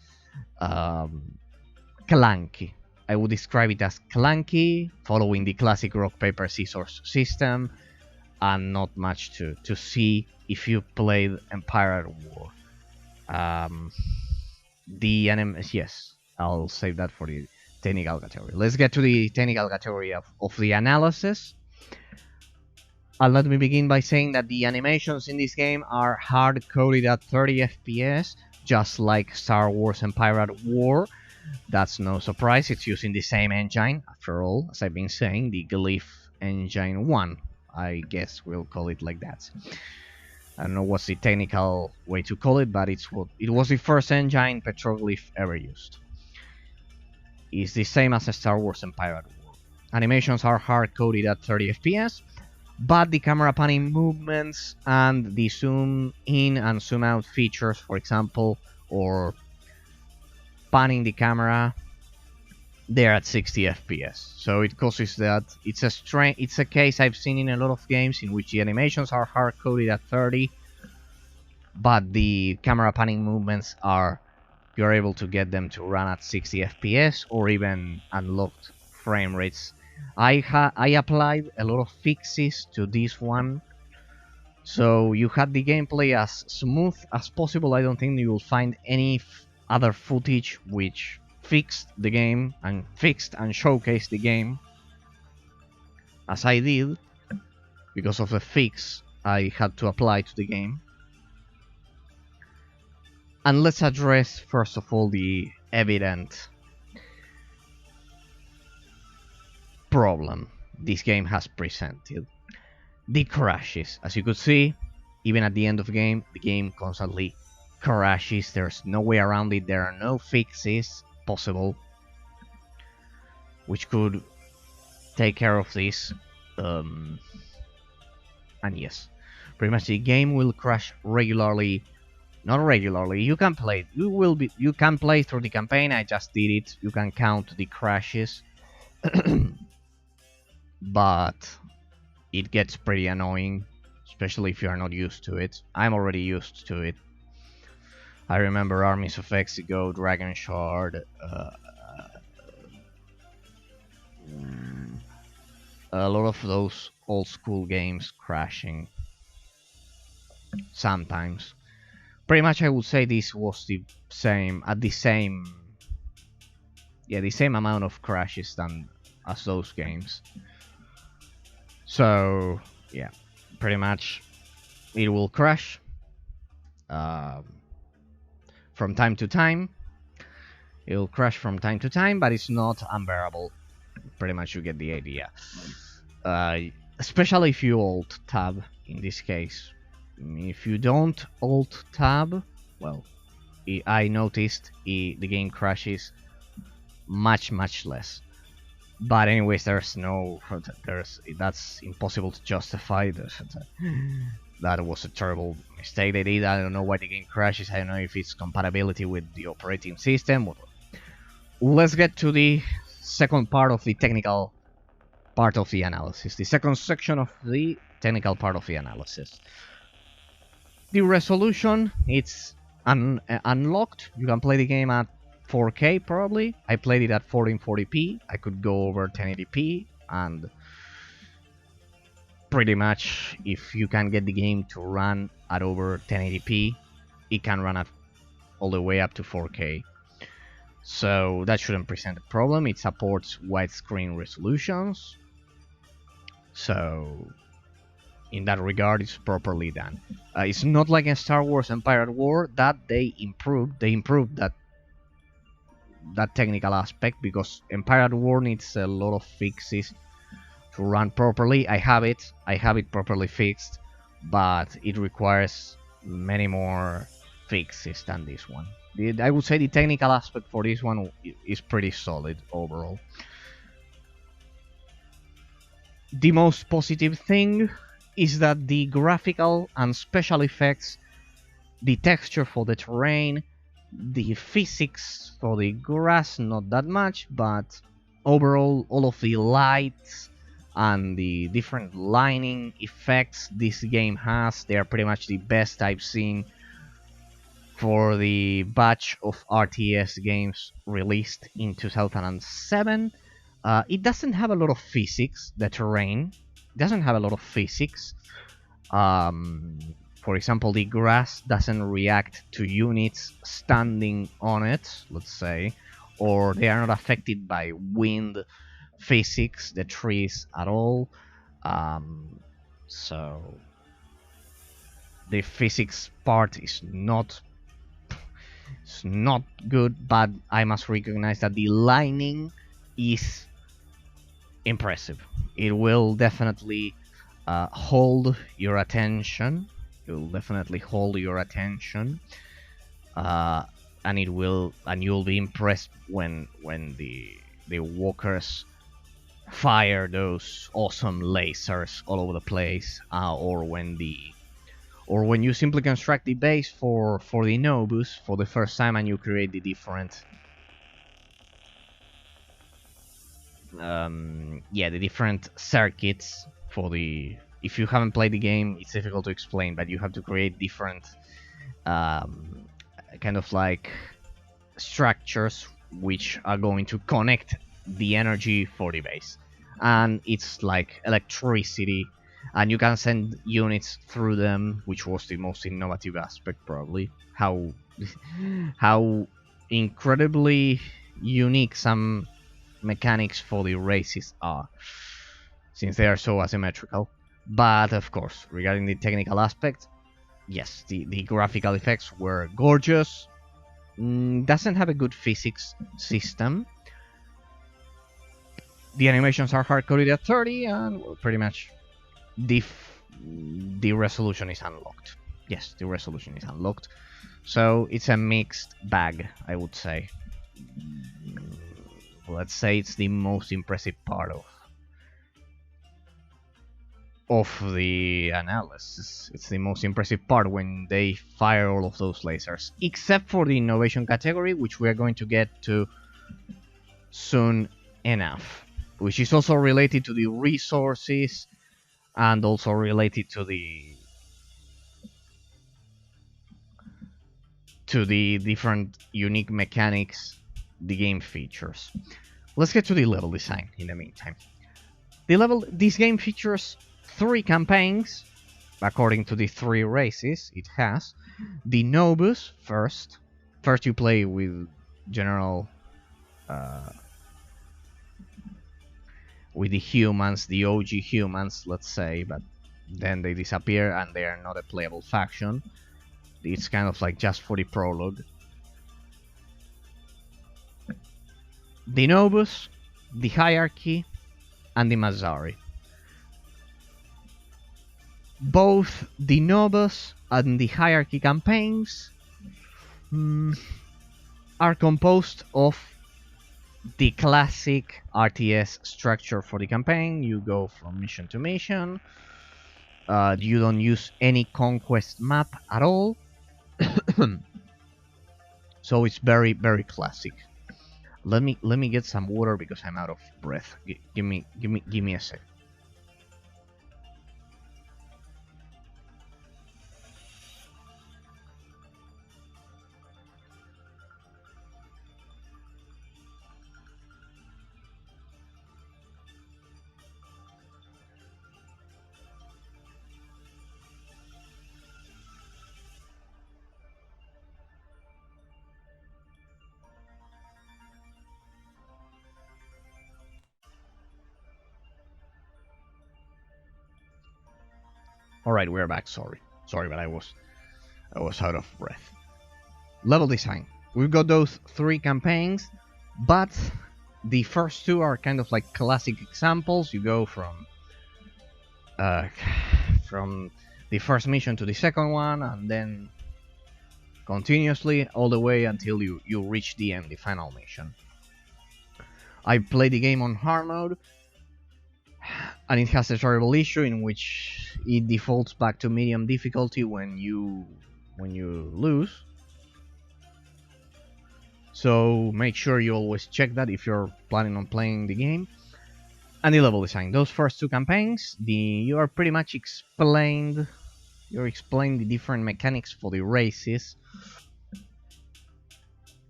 Clunky. I would describe it as clunky, following the classic rock, paper, scissors system, and not much to see if you played Empire at War. Yes, I'll save that for the technical category. Let's get to the technical category of the analysis. And let me begin by saying that the animations in this game are hard-coded at 30 FPS, just like Star Wars Empire at War. That's no surprise, it's using the same engine, after all, as I've been saying, the Glyph Engine 1. I guess we'll call it like that. I don't know what's the technical way to call it, but it was the first engine Petroglyph ever used. It's the same as a Star Wars Empire at War. Animations are hard-coded at 30 FPS, but the camera panning movements and the zoom in and zoom out features, for example, or panning the camera, they're at 60 FPS. So it causes that it's a case I've seen in a lot of games in which the animations are hard coded at 30, but the camera panning movements are, you're able to get them to run at 60 FPS or even unlocked frame rates. I applied a lot of fixes to this one, so you had the gameplay as smooth as possible. I don't think you will find any other footage which fixed the game and showcased the game as I did, because of the fix I had to apply to the game. And let's address first of all the evident problem this game has presented: the crashes. As you could see, even at the end of the game constantly crashes. There's no way around it. There are no fixes possible which could take care of this. And yes, pretty much the game will crash regularly. Not regularly. You can play. You can play through the campaign. I just did it. You can count the crashes, but it gets pretty annoying, especially if you are not used to it. I'm already used to it. I remember Armies of Exego, Dragon Shard, a lot of those old school games crashing sometimes. Pretty much I would say this was the same amount of crashes as those games. So yeah, pretty much it will crash from time to time. It will crash from time to time, but it's not unbearable. Pretty much you get the idea. Especially if you alt tab in this case. If you don't alt tab, well, I noticed the game crashes much less. But anyways, that's impossible to justify. That was a terrible mistake they did. I don't know why the game crashes. I don't know if it's compatibility with the operating system. Let's get to the second part of the technical part of the analysis. The second section of the technical part of the analysis. The resolution, it's unlocked. You can play the game at 4K probably. I played it at 1440p. I could go over 1080p, and pretty much if you can get the game to run at over 1080p, it can run at all the way up to 4K. So that shouldn't present a problem. It supports widescreen resolutions. So in that regard, it's properly done. It's not like in Star Wars Empire at War that they improved. They improved that technical aspect, because Empire at War needs a lot of fixes to run properly. I have it properly fixed, but it requires many more fixes than this one. I would say the technical aspect for this one is pretty solid overall. The most positive thing is that the graphical and special effects, the texture for the terrain, the physics for the grass, not that much, but overall all of the lights and the different lighting effects this game has, they are pretty much the best I've seen for the batch of RTS games released in 2007. It doesn't have a lot of physics, the terrain. It doesn't have a lot of physics. For example, the grass doesn't react to units standing on it, let's say, or they are not affected by wind physics, the trees at all. So the physics part is not good, but I must recognize that the lighting is impressive. It will definitely hold your attention. It will definitely hold your attention, and you'll be impressed when the walkers fire those awesome lasers all over the place, or when you simply construct the base for the Nobus for the first time and you create the different the different circuits for the. If you haven't played the game, it's difficult to explain, but you have to create different kind of like structures which are going to connect the energy for the base, and it's like electricity, and you can send units through them, which was the most innovative aspect probably. How incredibly unique some mechanics for the races are, since they are so asymmetrical. But of course, regarding the technical aspect, yes, the graphical effects were gorgeous. Doesn't have a good physics system. The animations are hard-coded at 30, and well, pretty much the resolution is unlocked. Yes, the resolution is unlocked. So it's a mixed bag, I would say. Let's say it's the most impressive part of the analysis. It's the most impressive part when they fire all of those lasers, except for the innovation category, which we are going to get to soon enough, which is also related to the resources and also related to the different unique mechanics the game features. Let's get to the level design in the meantime. This game features 3 campaigns, according to the 3 races it has. The Nobus first. First you play with general with the humans, the OG humans, let's say, but then they disappear and they are not a playable faction. It's kind of like just for the prologue. The Nobus, the Hierarchy, and the Masari. Both the Nobus and the Hierarchy campaigns are composed of the classic RTS structure for the campaign. You go from mission to mission. You don't use any conquest map at all. So it's very, very classic. Let me get some water because I'm out of breath. Give me a sec. Alright, we're back. Sorry, but I was out of breath. Level design. We've got those 3 campaigns, but the first 2 are kind of like classic examples. You go from the first mission to the second one, and then continuously all the way until you reach the end, the final mission. I played the game on hard mode, and it has a terrible issue in which it defaults back to medium difficulty when you lose. So make sure you always check that if you're planning on playing the game. And the level design. Those first 2 campaigns, you are pretty much explained. You're explained the different mechanics for the races.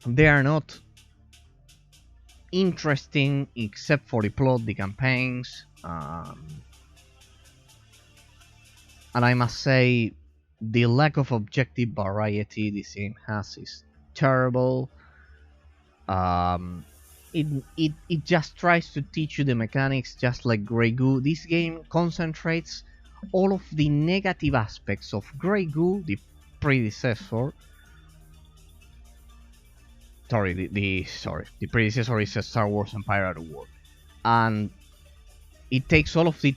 They are not interesting except for the plot, the campaigns. And I must say, the lack of objective variety this game has is terrible. It just tries to teach you the mechanics just like Grey Goo. This game concentrates all of the negative aspects of Grey Goo, the predecessor. The predecessor is a Star Wars Empire at War, and it takes all of the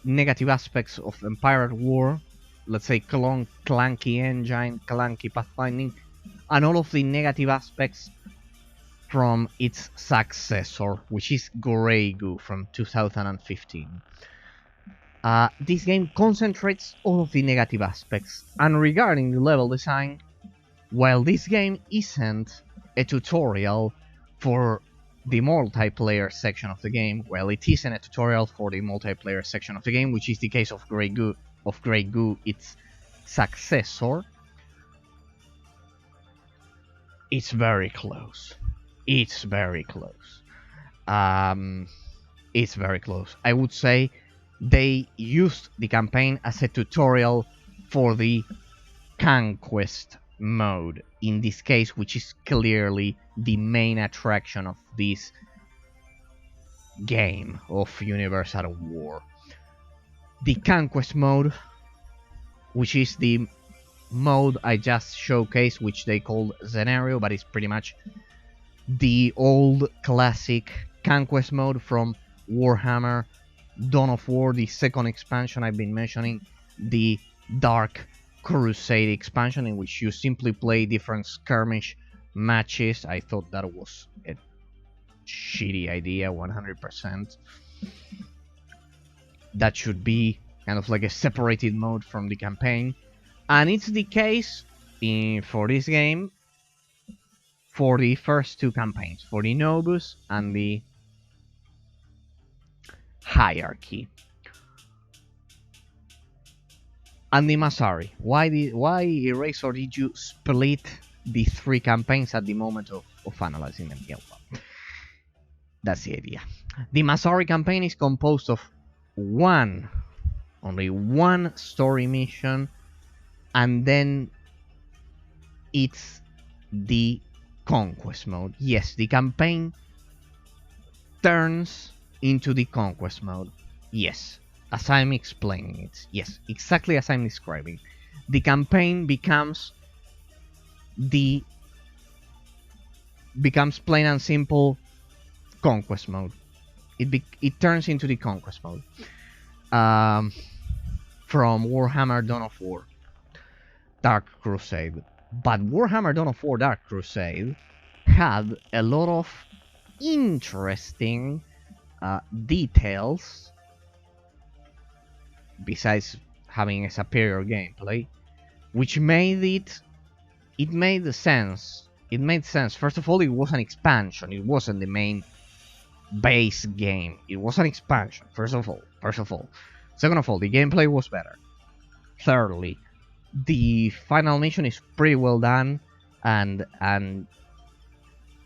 negative aspects of Empire at War, let's say clunky engine, clunky pathfinding, and all of the negative aspects from its successor, which is Grey Goo from 2015. This game concentrates all of the negative aspects, and regarding the level design, while this game isn't a tutorial for the multiplayer section of the game, well, it isn't a tutorial for the multiplayer section of the game, which is the case of Grey Goo, its successor. It's very close. It's very close. It's very close. I would say they used the campaign as a tutorial for the Conquest Mode, in this case, which is clearly the main attraction of this game of Universal War. The Conquest Mode, which is the mode I just showcased, which they called Scenario, but it's pretty much the old classic Conquest Mode from Warhammer Dawn of War, the second expansion I've been mentioning, the Dark Crusade expansion, in which you simply play different skirmish matches. I thought that was a shitty idea, 100%. That should be kind of like a separated mode from the campaign. And it's the case for this game for the first two campaigns, for the Novus and the Hierarchy. And the Masari. Why Eraser did you split the three campaigns at the moment of analyzing them? Yeah, well, that's the idea. The Masari campaign is composed of only one story mission, and then it's the Conquest Mode. Yes, the campaign turns into the Conquest Mode. Yes, as I'm explaining it. Yes, exactly as I'm describing. The campaign becomes plain and simple Conquest Mode. It turns into the Conquest Mode from Warhammer Dawn of War Dark Crusade. But Warhammer Dawn of War Dark Crusade had a lot of interesting details, besides having a superior gameplay, which made it made sense. It made sense. First of all, it was an expansion. It wasn't the main base game. It was an expansion. First of all. Second of all, the gameplay was better. Thirdly, the final mission is pretty well done, and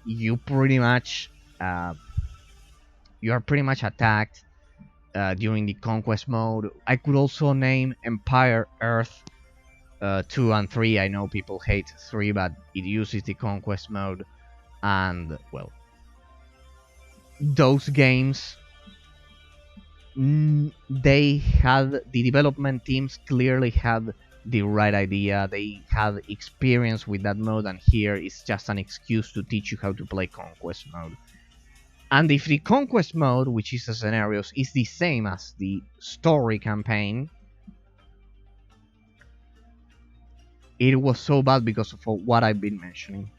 you pretty much you are pretty much attacked during the Conquest Mode. I could also name Empire Earth 2 and 3. I know people hate 3, but it uses the Conquest Mode, and well, those games, they had, the development teams clearly had the right idea. They had experience with that mode, and here it's just an excuse to teach you how to play Conquest Mode. And if the Conquest Mode, which is the scenarios, is the same as the story campaign, it was so bad because of what I've been mentioning.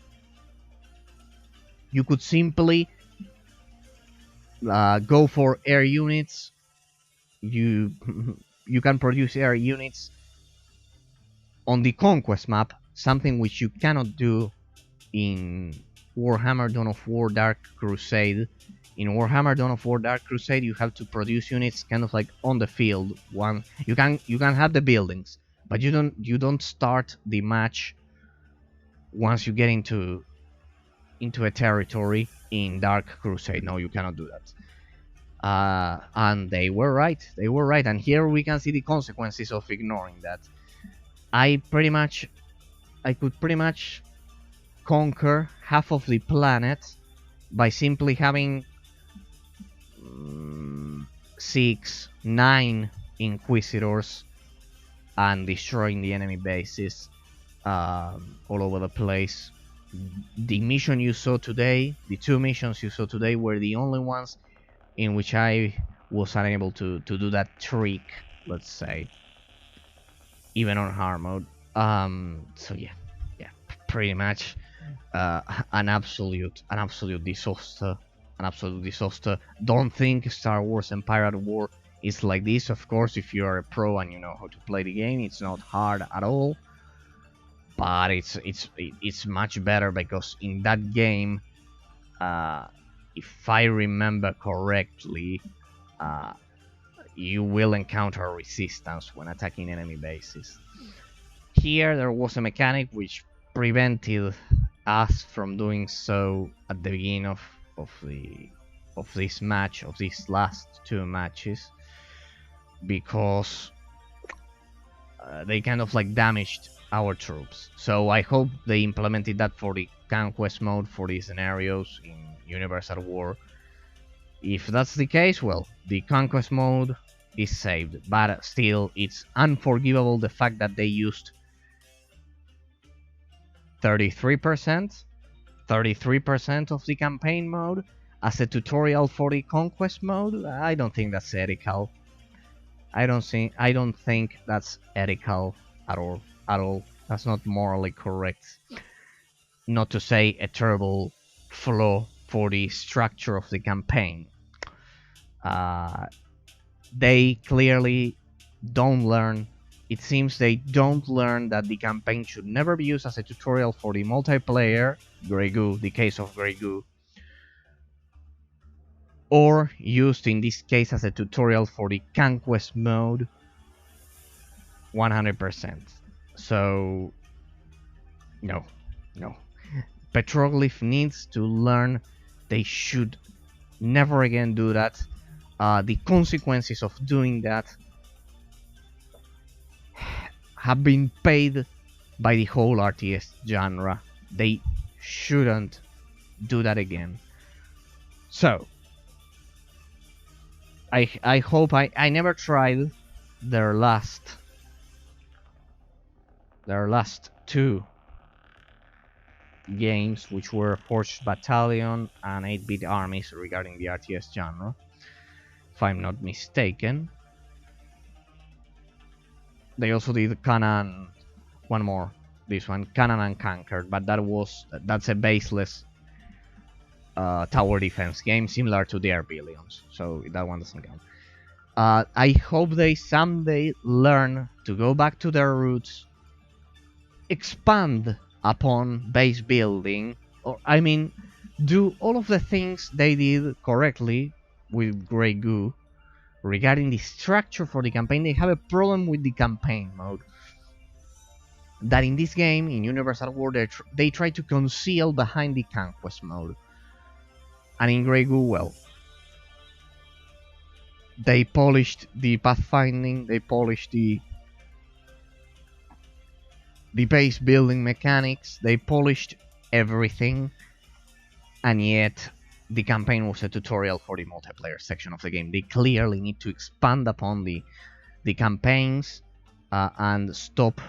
You could simply go for air units. You can produce air units on the Conquest map, something which you cannot do in Warhammer Dawn of War Dark Crusade. In Warhammer Dawn of War Dark Crusade, you have to produce units kind of like on the field. You can have the buildings, but you don't start the match once you get into a territory in Dark Crusade. No, you cannot do that. And they were right. And here we can see the consequences of ignoring that. I could pretty much conquer half of the planet by simply having 9 Inquisitors and destroying the enemy bases all over the place. The mission you saw today, the 2 missions you saw today, were the only ones in which I was unable to do that trick, let's say, even on hard mode. So yeah, pretty much uh, an absolute disaster, Don't think Star Wars Empire at War is like this. Of course, if you are a pro and you know how to play the game, it's not hard at all. But it's much better because in that game, if I remember correctly, uh, you will encounter resistance when attacking enemy bases. Here there was a mechanic which prevented us from doing so at the beginning of this match, of these last two matches, because they kind of like damaged our troops. So I hope they implemented that for the Conquest Mode for these scenarios in Universal War. If that's the case, well, the Conquest Mode is saved, but still it's unforgivable the fact that they used 33% of the campaign mode as a tutorial for the Conquest Mode. I don't think that's ethical. I don't think that's ethical at all. That's not morally correct. Not to say a terrible flaw for the structure of the campaign. They clearly don't learn. It seems they don't learn that the campaign should never be used as a tutorial for the multiplayer, Grey Goo, the case of Grey Goo, or used in this case as a tutorial for the Conquest Mode 100%. So, no. Petroglyph needs to learn they should never again do that. The consequences of doing that have been paid by the whole RTS genre. They shouldn't do that again. So, I hope I never tried their last two games, which were Forged Battalion and 8-Bit Armies, regarding the RTS genre, if I'm not mistaken. They also did Canaan, one more, this one, Canaan Unconquered, but that's a baseless tower defense game similar to the Billions, so that one doesn't count. I hope they someday learn to go back to their roots, expand upon base building, or I mean, do all of the things they did correctly with Grey Goo. Regarding the structure for the campaign, they have a problem with the campaign mode. That in this game, in Universal War, they try to conceal behind the Conquest Mode. And in Grey Goo, well, they polished the pathfinding, they polished the base building mechanics, they polished everything, and yet the campaign was a tutorial for the multiplayer section of the game. They clearly need to expand upon the campaigns and stop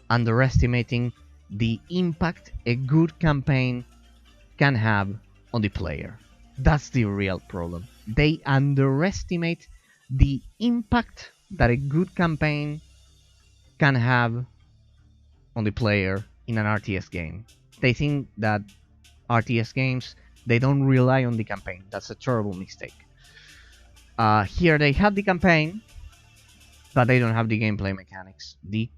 underestimating the impact a good campaign can have on the player. That's the real problem. They underestimate the impact that a good campaign can have on the player in an RTS game. They think that RTS games, they don't rely on the campaign. That's a terrible mistake. Here they have the campaign, but they don't have the gameplay mechanics. The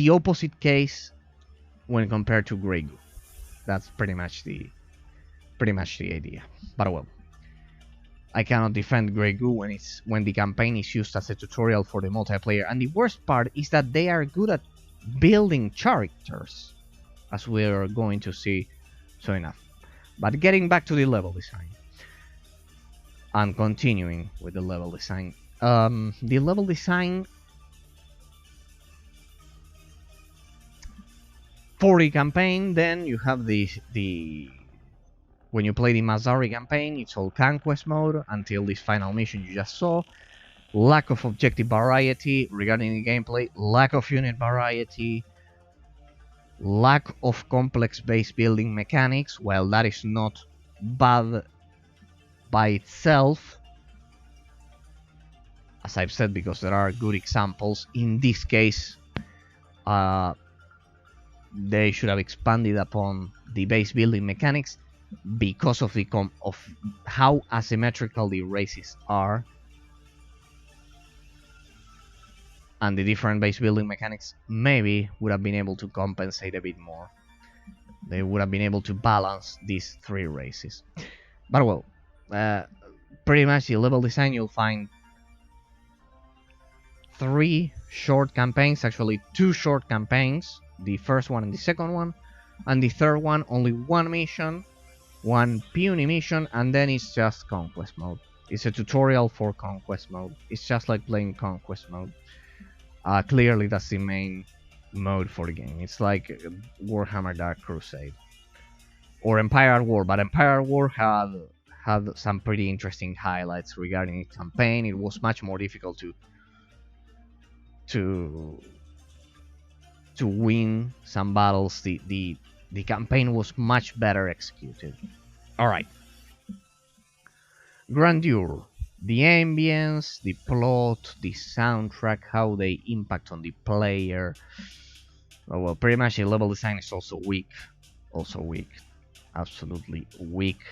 opposite case when compared to Grey Goo. That's pretty much the idea. But well, I cannot defend Grey Goo when the campaign is used as a tutorial for the multiplayer. And the worst part is that they are good at building characters, as we are going to see soon enough. But getting back to the level design, and continuing with the level design. The level design for the campaign, then you have the when you play the Masari campaign, it's all Conquest Mode until this final mission you just saw. Lack of objective variety regarding the gameplay, lack of unit variety, lack of complex base building mechanics. Well, that is not bad by itself, as I've said, because there are good examples. In this case, they should have expanded upon the base building mechanics because of the of how asymmetrical the races are, and the different base building mechanics maybe would have been able to compensate a bit more. They would have been able to balance these three races. But well, pretty much the level design, you'll find 3 short campaigns, actually 2 short campaigns, the first one and the second one, and the third one only 1 mission, 1 puny mission, and then it's just Conquest Mode. It's a tutorial for Conquest Mode. It's just like playing Conquest Mode. Clearly that's the main mode for the game. It's like Warhammer Dark Crusade or Empire at War, but Empire at War had some pretty interesting highlights regarding the campaign. It was much more difficult to win some battles. The campaign was much better executed. All right. Grandeur, the ambience, the plot, the soundtrack, how they impact on the player. Oh, well, pretty much the level design is also weak. Also weak. Absolutely weak.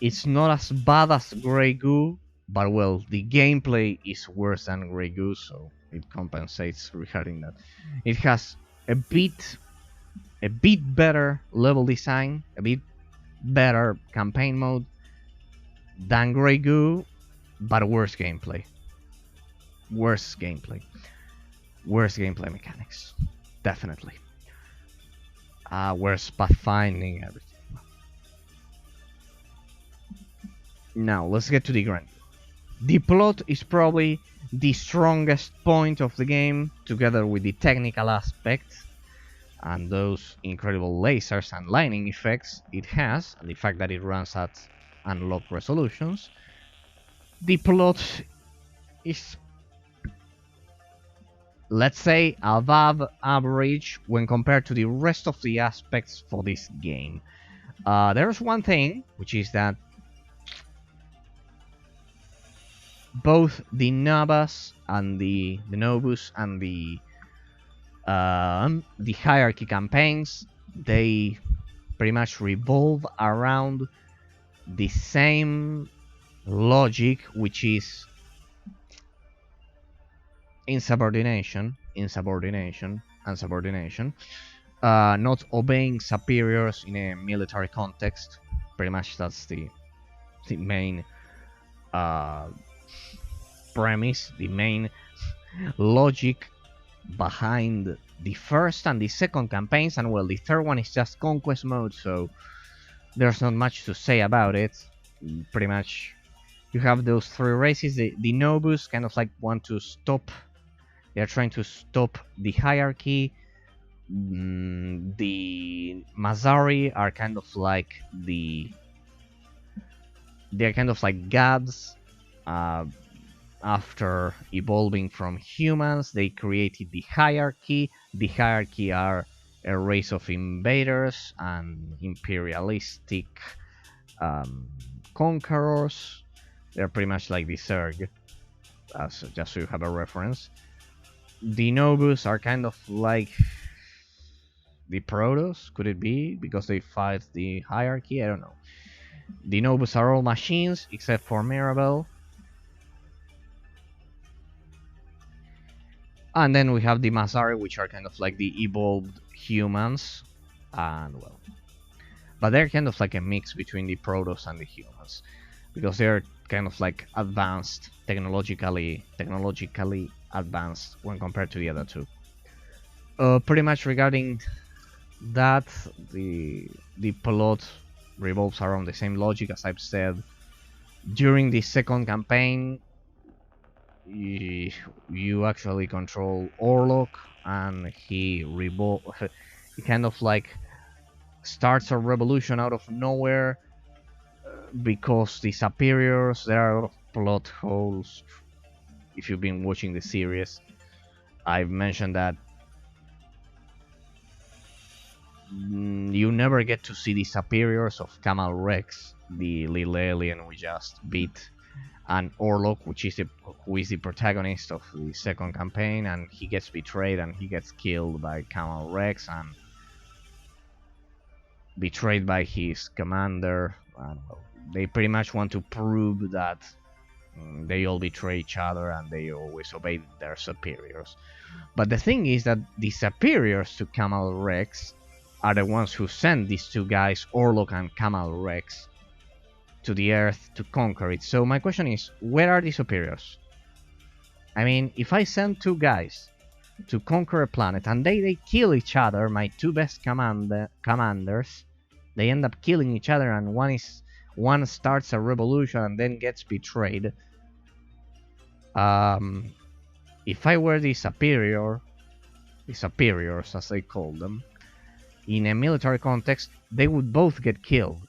It's not as bad as Grey Goo, but well, the gameplay is worse than Grey Goo, so it compensates regarding that. It has a bit better level design, a bit better campaign mode than Grey Goo, but worse gameplay. Worse gameplay mechanics, definitely. Worse pathfinding, everything. Now let's get to the grandeur. The plot is probably the strongest point of the game, together with the technical aspects and those incredible lasers and lighting effects it has, and the fact that it runs at unlocked resolutions. The plot is, let's say, above average when compared to the rest of the aspects for this game. There's one thing, which is that both the Nabas and the Novus and the hierarchy campaigns, they pretty much revolve around the same logic, which is insubordination, not obeying superiors in a military context. Pretty much that's the main premise, the main logic behind the first and the second campaigns, and well, the third one is just Conquest Mode, so there's not much to say about it. Pretty much you have those 3 races. The Novus kind of like want to stop, they're trying to stop the hierarchy. The Masari are kind of like they're kind of like gods. After evolving from humans, they created the hierarchy. The hierarchy are a race of invaders and imperialistic conquerors. They're pretty much like the Zerg, just so you have a reference. The Novus are kind of like the Protoss, could it be? Because they fight the hierarchy? I don't know. The Novus are all machines, except for Mirabel. And then we have the Masari, which are kind of like the evolved humans. And well, but they're kind of like a mix between the Protoss and the humans, because they're kind of like advanced, technologically advanced when compared to the other 2. Pretty much regarding that, the plot revolves around the same logic as I've said. During the second campaign, you actually control Orlok, and he kind of like starts a revolution out of nowhere, because the superiors, there are a lot of plot holes. If you've been watching the series, I've mentioned that you never get to see the superiors of Kamal Rex, the little alien we just beat. and Orlok, who is the protagonist of the second campaign, and he gets betrayed and he gets killed by Kamal Rex and betrayed by his commander. And well, they pretty much want to prove that they all betray each other and they always obey their superiors. But the thing is that the superiors to Kamal Rex are the ones who send these two guys, Orlok and Kamal Rex, to the Earth to conquer it. So my question is, where are the superiors? I mean, if I send two guys to conquer a planet and they kill each other, my two best commanders, they end up killing each other, and one starts a revolution and then gets betrayed. If I were the superiors as they call them, in a military context, they would both get killed.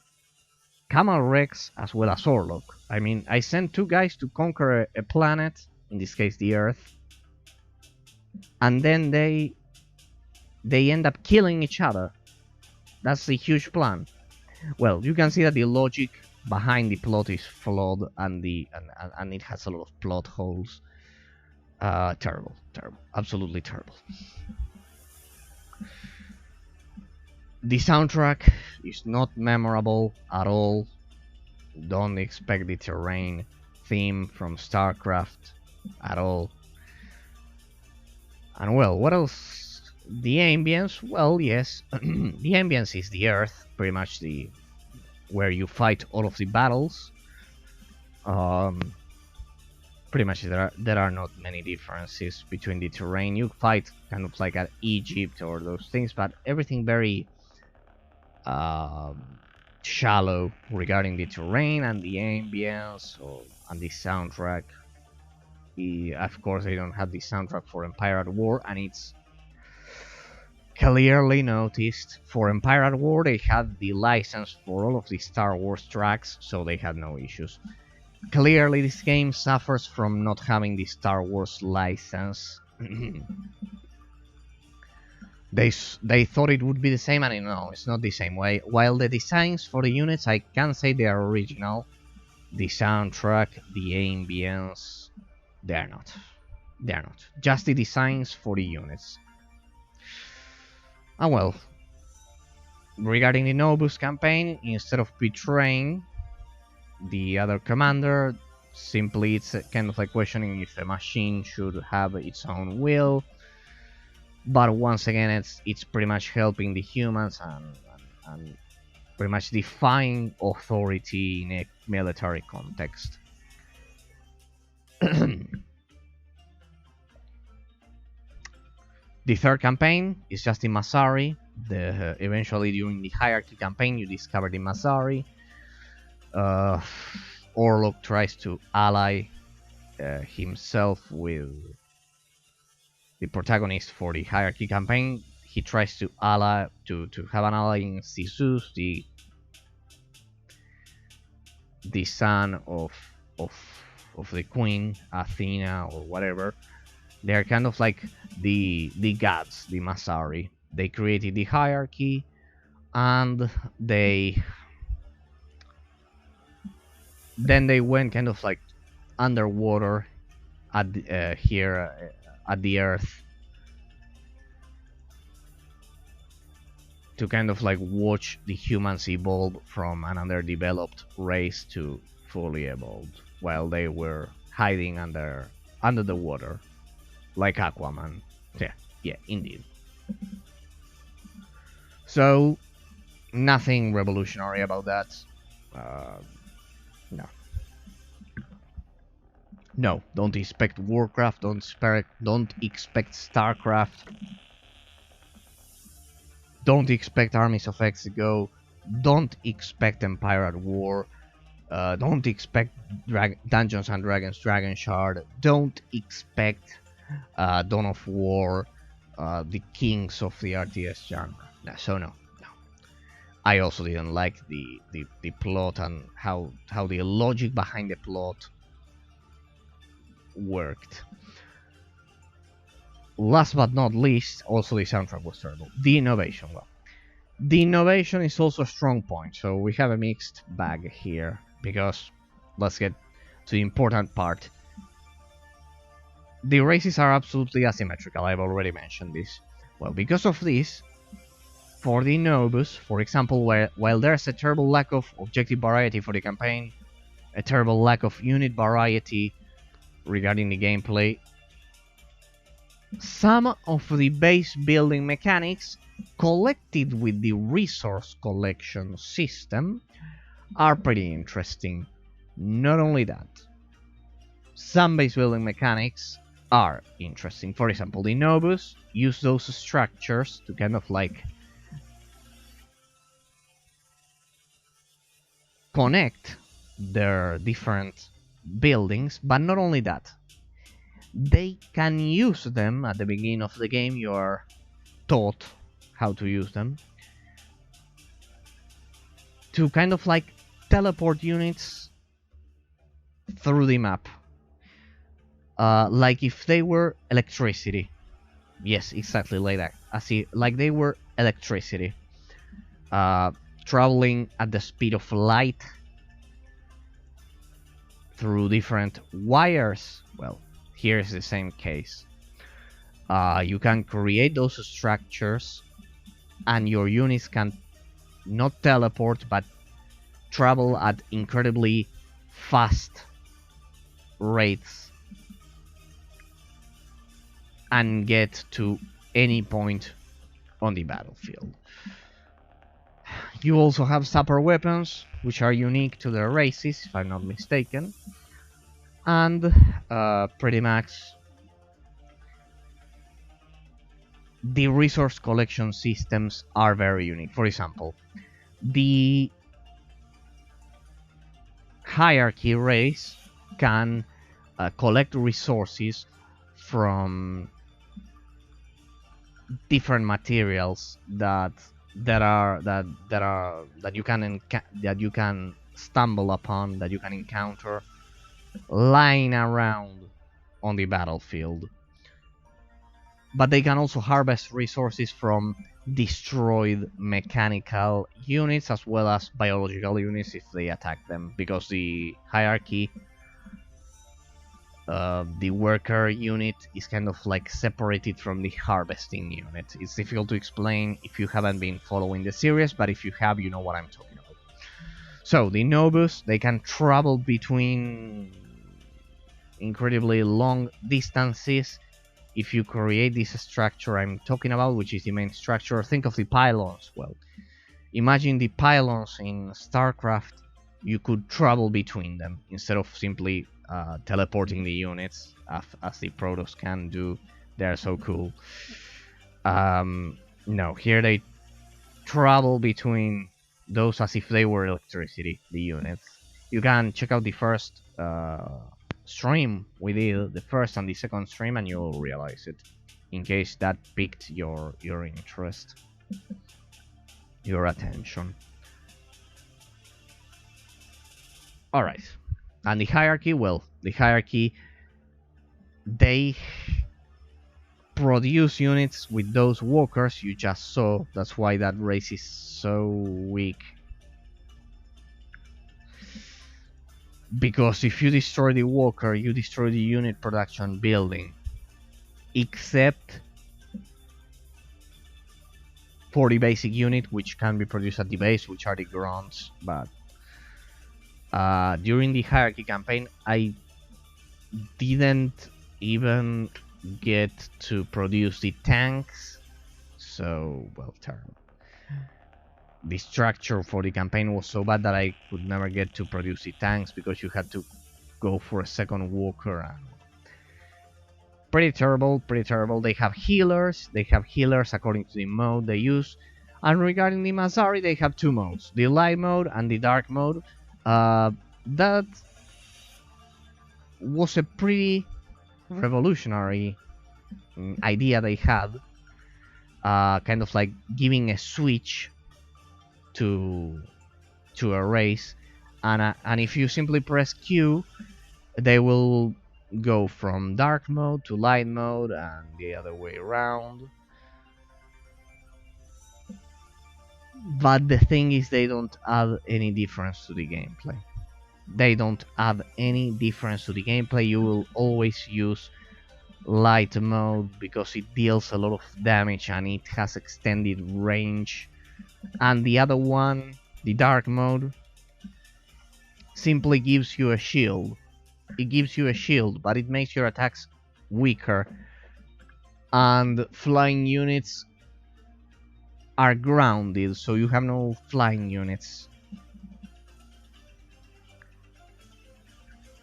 Kamal Rex as well as Orlok. I mean, I sent two guys to conquer a planet, in this case the Earth, and then they end up killing each other. That's the huge plan. Well, you can see that the logic behind the plot is flawed, and it has a lot of plot holes. Terrible, absolutely terrible. The soundtrack is not memorable at all. Don't expect the terrain theme from StarCraft at all. And well, what else? The ambience, well, yes, the ambience is the Earth, pretty much where you fight all of the battles. Pretty much there are not many differences between the terrain. You fight kind of like at Egypt or those things, but everything very shallow regarding the terrain and the ambience and the soundtrack. Of course, they don't have the soundtrack for Empire at War, and it's clearly noticed. For Empire at War, they had the license for all of the Star Wars tracks, so they had no issues. Clearly, this game suffers from not having the Star Wars license. They thought it would be the same, and no, it's not the same way. While the designs for the units, I can say they are original. The soundtrack, the ambience, they're not. They're not. Just the designs for the units. And well, regarding the Novus campaign, instead of betraying the other commander, simply it's kind of like questioning if a machine should have its own will. But once again, it's pretty much helping the humans and pretty much defying authority in a military context. The third campaign is just in Masari. Eventually, during the hierarchy campaign, you discover the Masari. Orlok tries to ally himself with the protagonist for the hierarchy campaign. He tries to have an ally in Sisus, the son of the queen, Athena or whatever. They're kind of like the gods, the Masari. They created the hierarchy, and then they went kind of like underwater at here at the Earth to kind of like watch the humans evolve from an underdeveloped race to fully evolved, while they were hiding under the water, like Aquaman. Yeah, indeed. So nothing revolutionary about that. No, don't expect Warcraft, don't expect StarCraft, don't expect Armies of Exego, don't expect Empire at War, don't expect Dungeons and Dragons Dragon Shard, don't expect Dawn of War, the kings of the RTS genre. No. I also didn't like the plot and how the logic behind the plot worked. Last but not least, also the soundtrack was terrible. The innovation, the innovation is also a strong point, so we have a mixed bag here, because let's get to the important part. The races are absolutely asymmetrical. I've already mentioned this. Well, because of this, for the Nobus, for example, while there's a terrible lack of objective variety for the campaign, a terrible lack of unit variety regarding the gameplay, some of the base building mechanics collected with the resource collection system are pretty interesting. Not only that, some base building mechanics are interesting. For example, the Nobus use those structures to kind of like connect their different buildings, but not only that, they can use them at the beginning of the game. You are taught how to use them to kind of like teleport units through the map, like if they were electricity. Yes, exactly like that. I see, like they were electricity, traveling at the speed of light through different wires. Well, here's the same case. You can create those structures, and your units can not teleport, but travel at incredibly fast rates and get to any point on the battlefield. You also have super weapons, which are unique to their races, if I'm not mistaken. And pretty much the resource collection systems are very unique. For example, the hierarchy race can collect resources from different materials that you can stumble upon, that you can encounter lying around on the battlefield. But they can also harvest resources from destroyed mechanical units as well as biological units if they attack them, because the hierarchy, the worker unit is kind of like separated from the harvesting unit. It's difficult to explain if you haven't been following the series, but if you have, you know what I'm talking about. So the Nobus, they can travel between incredibly long distances if you create this structure I'm talking about, which is the main structure. Think of the pylons. Well, imagine the pylons in StarCraft. You could travel between them instead of simply teleporting the units as the Protoss can do. They're so cool. No, here they travel between those as if they were electricity, the units. You can check out the first stream we did, the first and the second stream, and you'll realize it, in case that piqued your interest, your attention. Alright, and the hierarchy, well, the hierarchy, they produce units with those walkers you just saw. That's why that race is so weak. Because if you destroy the walker, you destroy the unit production building. Except for the basic unit, which can be produced at the base, which are the grunts. But during the hierarchy campaign, I didn't even get to produce the tanks. So, well, terrible. The structure for the campaign was so bad that I could never get to produce the tanks because you had to go for a second walker. And pretty terrible, pretty terrible. They have healers. They have healers according to the mode they use. And regarding the Masari, they have two modes, the light mode and the dark mode. That was a pretty revolutionary idea they had. Kind of like giving a switch to a race, and if you simply press Q, they will go from dark mode to light mode and the other way around. But the thing is, they don't add any difference to the gameplay. They don't add any difference to the gameplay. You will always use light mode because it deals a lot of damage and it has extended range. And the other one, the dark mode, simply gives you a shield. It gives you a shield, but it makes your attacks weaker. And flying units are grounded, so you have no flying units.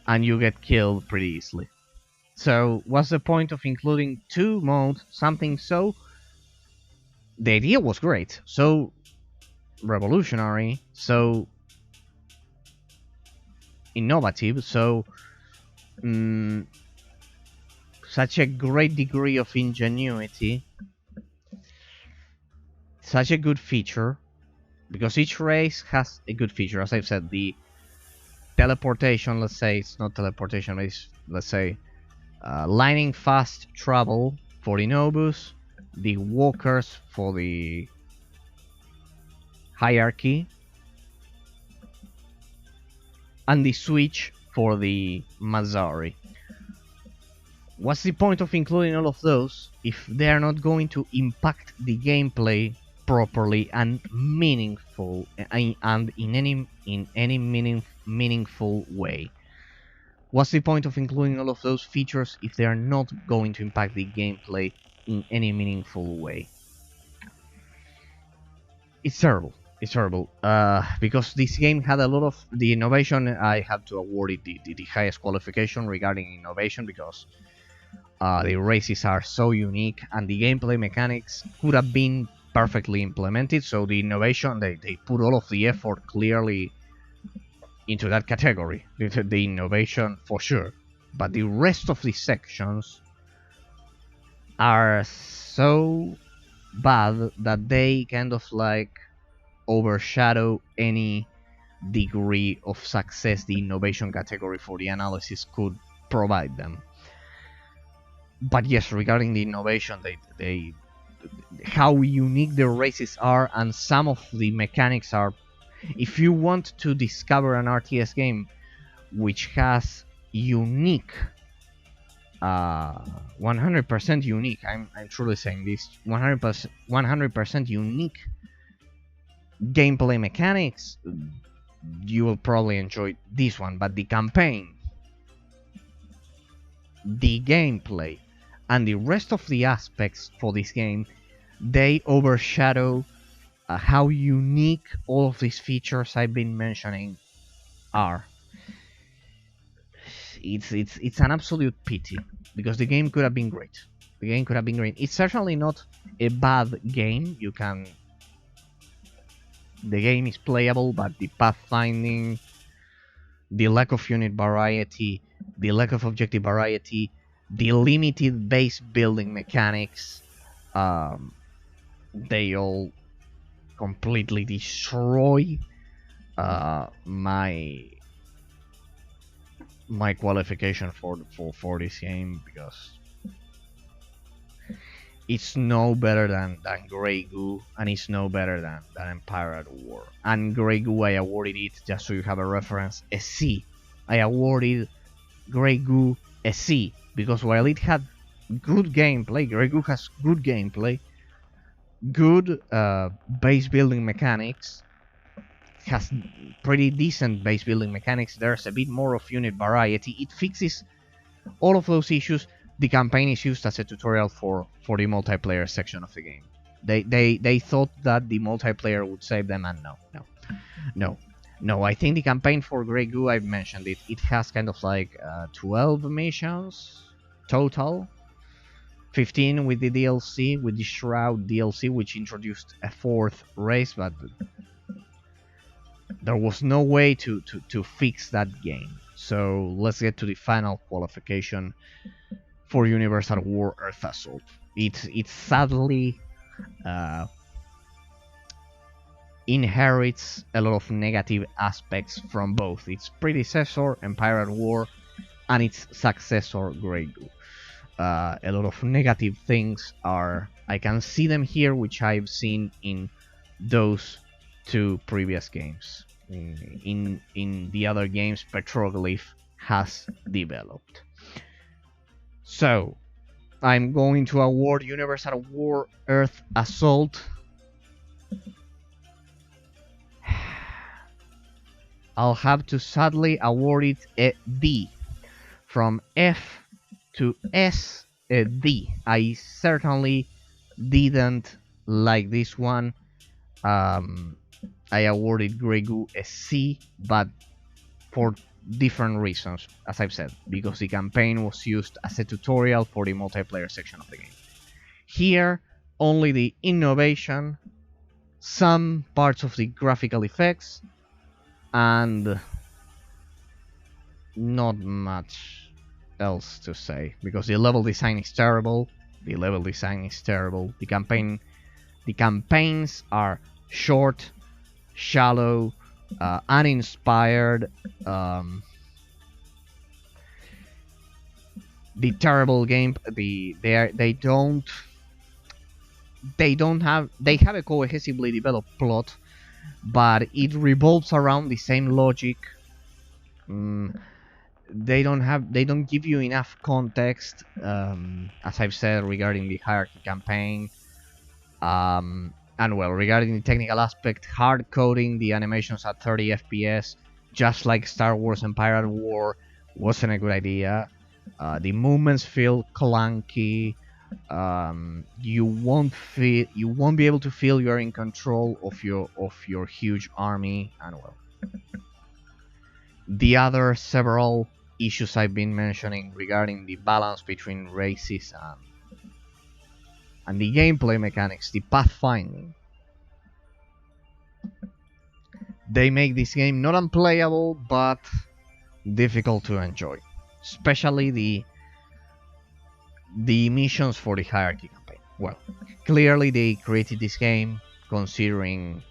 And you get killed pretty easily. So what's the point of including two modes, something so... The idea was great, so revolutionary, so innovative, so such a great degree of ingenuity, such a good feature, because each race has a good feature. As I've said, the teleportation, let's say, it's not teleportation, it's, let's say, lightning fast travel for the Nobus, the walkers for the hierarchy, and the switch for the Masari. What's the point of including all of those if they are not going to impact the gameplay properly and meaningful and in any meaningful way? What's the point of including all of those features if they are not going to impact the gameplay in any meaningful way? It's terrible. It's terrible. Because this game had a lot of the innovation. I have to award it the highest qualification regarding innovation because the races are so unique and the gameplay mechanics could have been perfectly implemented. So the innovation, they put all of the effort clearly into that category. The innovation for sure. But the rest of the sections are so bad that they kind of like overshadow any degree of success the innovation category for the analysis could provide them. But yes, regarding the innovation, they how unique the races are, and some of the mechanics are. If you want to discover an RTS game which has unique, 100% unique, I'm truly saying this, 100% unique gameplay mechanics, you will probably enjoy this one. But the campaign, the gameplay, and the rest of the aspects for this game, they overshadow how unique all of these features I've been mentioning are. It's an absolute pity because the game could have been great. The game could have been great. It's certainly not a bad game. The game is playable, but the pathfinding, the lack of unit variety, the lack of objective variety, the limited base building mechanics, they all completely destroy my qualification for this game, because it's no better than Grey Goo, and it's no better than Empire at War. And Grey Goo, I awarded it, just so you have a reference, a C. I awarded Grey Goo a C, because while it had good gameplay, Grey Goo has good gameplay, good base building mechanics, has pretty decent base building mechanics, there's a bit more of unit variety, it fixes all of those issues. The campaign is used as a tutorial for the multiplayer section of the game. They thought that the multiplayer would save them, and no. I think the campaign for Grey Goo, I've mentioned it. It has kind of like 12 missions total, 15 with the DLC, with the Shroud DLC, which introduced a fourth race, but there was no way to fix that game. So let's get to the final qualification for Universal War Earth Assault. It sadly inherits a lot of negative aspects from both its predecessor, Empire at War, and its successor, Grey Goo. A lot of negative things are... I can see them here, which I've seen in those two previous games. in the other games Petroglyph has developed. So I'm going to award Universal War Earth Assault. I'll have to sadly award it a D. From F to S, a D. I certainly didn't like this one. I awarded Grey Goo a C, but for different reasons, as I've said, because the campaign was used as a tutorial for the multiplayer section of the game. Here, only the innovation, some parts of the graphical effects, and not much else to say, because the level design is terrible. The campaigns are short, shallow, uninspired. The terrible game. They have a cohesively developed plot, but it revolves around the same logic. They don't give you enough context, as I've said, regarding the hierarchy campaign. And well, regarding the technical aspect, hard coding the animations at 30 FPS, just like Star Wars Empire at War, wasn't a good idea. The movements feel clunky. You won't be able to feel you're in control of your huge army, and well, the other several issues I've been mentioning regarding the balance between races and the gameplay mechanics, the pathfinding, they make this game not unplayable but difficult to enjoy, especially the missions for the hierarchy campaign. Well, clearly they created this game considering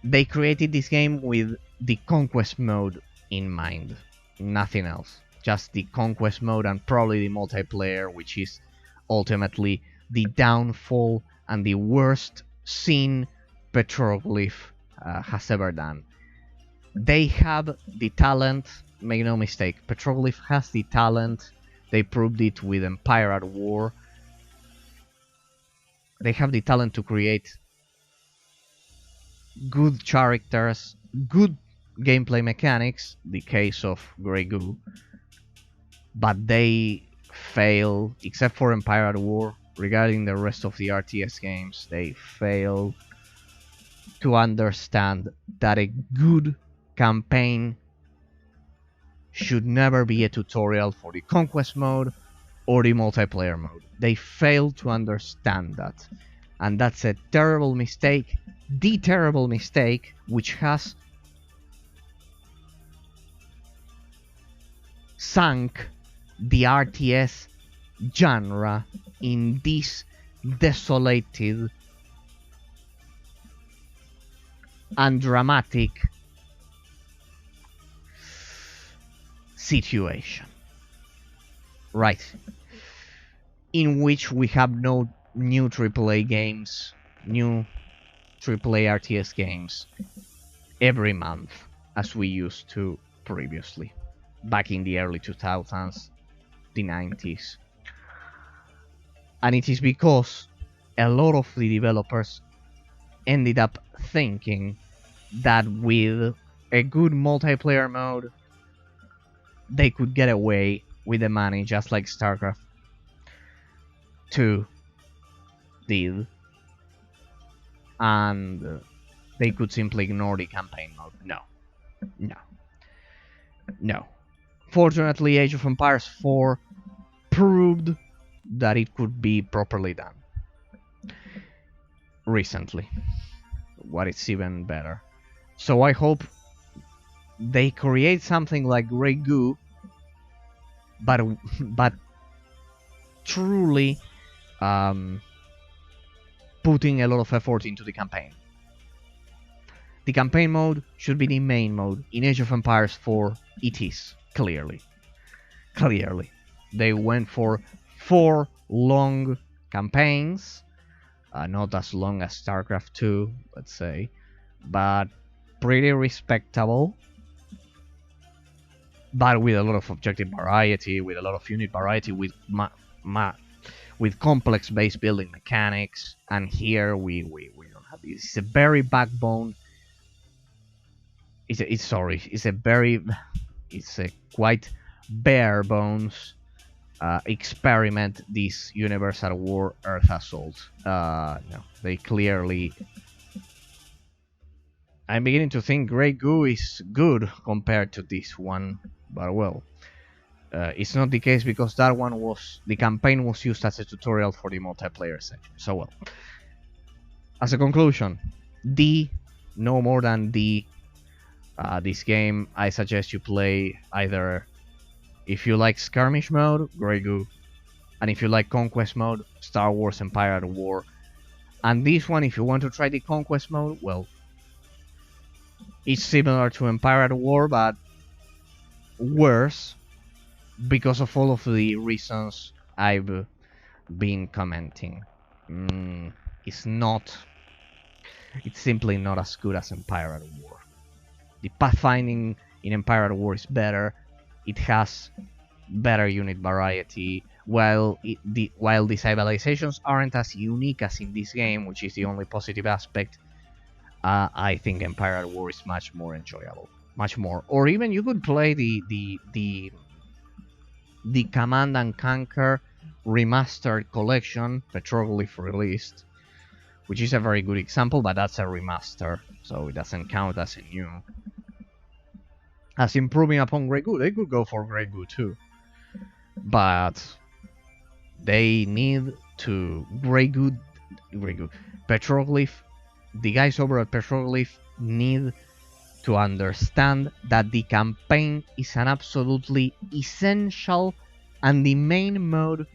they created this game with the Conquest Mode in mind, nothing else. Just the Conquest Mode and probably the multiplayer, which is ultimately the downfall and the worst sin Petroglyph has ever done. They have the talent, make no mistake, Petroglyph has the talent, they proved it with Empire at War. They have the talent to create good characters, good gameplay mechanics, the case of Grey Goo, but they fail, except for Empire at War. Regarding the rest of the RTS games, they fail to understand that a good campaign should never be a tutorial for the Conquest Mode or the multiplayer mode. They fail to understand that, and that's a terrible mistake, the terrible mistake which has sunk the RTS genre in this desolated and dramatic situation, right, in which we have no new AAA games, new AAA RTS games every month as we used to previously, back in the early 2000s, the 90s. And it is because a lot of the developers ended up thinking that with a good multiplayer mode, they could get away with the money, just like StarCraft 2 did, and they could simply ignore the campaign mode. No. Fortunately, Age of Empires 4 proved that it could be properly done recently, what is even better. So I hope they create something like Grey Goo, but truly putting a lot of effort into the campaign. The campaign mode should be the main mode. In Age of Empires 4, it is, clearly. They went for 4 long campaigns, Not as long as StarCraft 2, let's say, but pretty respectable. But with a lot of objective variety, with a lot of unit variety, with with complex base building mechanics. And here we don't have this. It's a very backbone. It's a quite bare bones experiment, this Universal War Earth Assault. No, they clearly... I'm beginning to think Grey Goo is good compared to this one, but well, it's not the case because that one the campaign was used as a tutorial for the multiplayer section. So well, as a conclusion, D, no more than D. This game, I suggest you play either, if you like skirmish mode, Grey Goo, and if you like conquest mode, Star Wars Empire at War. And this one, if you want to try the conquest mode, well, it's similar to Empire at War, but worse because of all of the reasons I've been commenting. It's simply not as good as Empire at War. The pathfinding in Empire at War is better. It has better unit variety, while the civilizations aren't as unique as in this game, which is the only positive aspect. I think Empire at War is much more enjoyable, much more. Or even you could play the Command and Conquer remastered collection, Petroglyph released, which is a very good example, but that's a remaster, so it doesn't count as a new. As improving upon Grey Goo, they could go for Grey Goo too, but they need to Petroglyph. The guys over at Petroglyph need to understand that the campaign is an absolutely essential and the main mode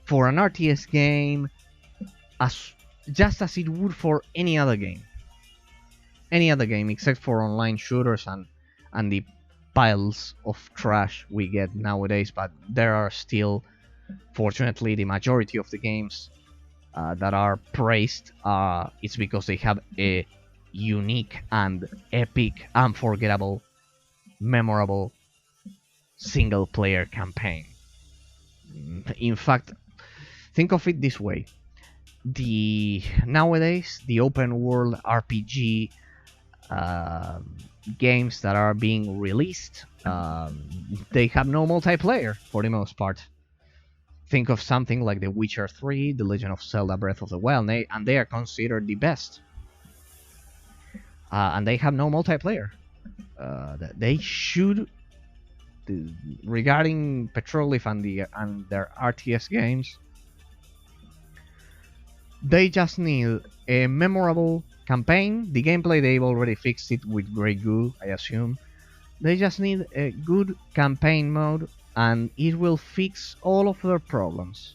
for an RTS game, just as it would for any other game. Any other game except for online shooters and the piles of trash we get nowadays, but there are still, fortunately, the majority of the games that are praised, it's because they have a unique and epic, unforgettable, memorable single-player campaign. In fact, think of it this way: nowadays the open-world RPG games that are being released, they have no multiplayer for the most part. Think of something like The Witcher 3, The Legend of Zelda Breath of the Wild, and they are considered the best. And they have no multiplayer. They should, regarding Petroglyph and their RTS games, they just need a memorable campaign. The gameplay, they've already fixed it with Grey Goo, I assume. They just need a good campaign mode, and it will fix all of their problems.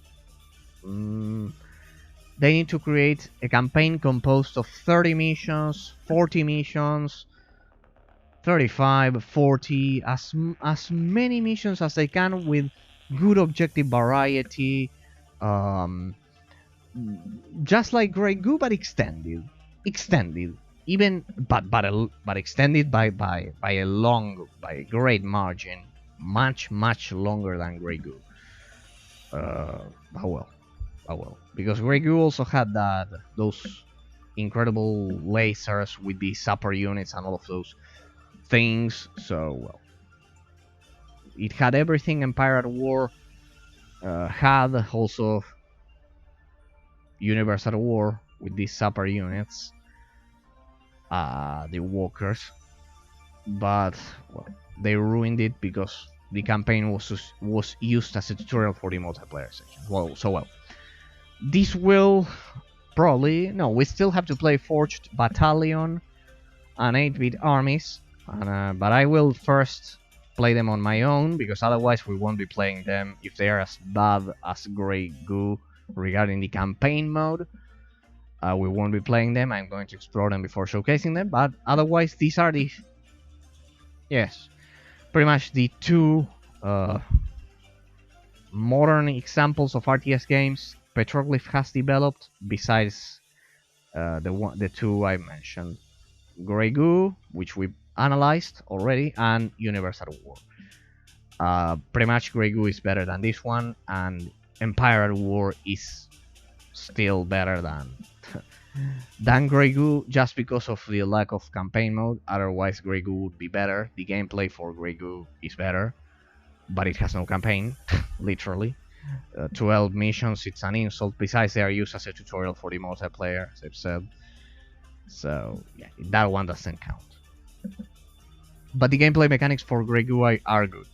They need to create a campaign composed of 30 missions, 40 missions, 35, 40, as many missions as they can with good objective variety, just like Grey Goo, but extended, even but extended by a great margin, much longer than Grey Goo. Oh well, because Grey Goo also had those incredible lasers with the super units and all of those things. So well, it had everything Empire at War had. Also Universal War with these super units, the walkers, but well, they ruined it because the campaign was used as a tutorial for the multiplayer section. Well, this will probably... No, we still have to play Forged Battalion and 8-bit armies, but I will first play them on my own, because otherwise we won't be playing them if they are as bad as Grey Goo regarding the campaign mode. We won't be playing them. I'm going to explore them before showcasing them, but otherwise these are the... Yes, pretty much the two modern examples of RTS games Petroglyph has developed besides the two I mentioned, Grey Goo, which we analyzed already, and Universal War. Pretty much Grey Goo is better than this one, and Empire at War is still better than Grey Goo, just because of the lack of campaign mode. Otherwise, Grey Goo would be better. The gameplay for Grey Goo is better, but it has no campaign, literally. 12 missions, it's an insult. Besides, they are used as a tutorial for the multiplayer, as I've said. So, yeah, that one doesn't count. But the gameplay mechanics for Grey Goo are good.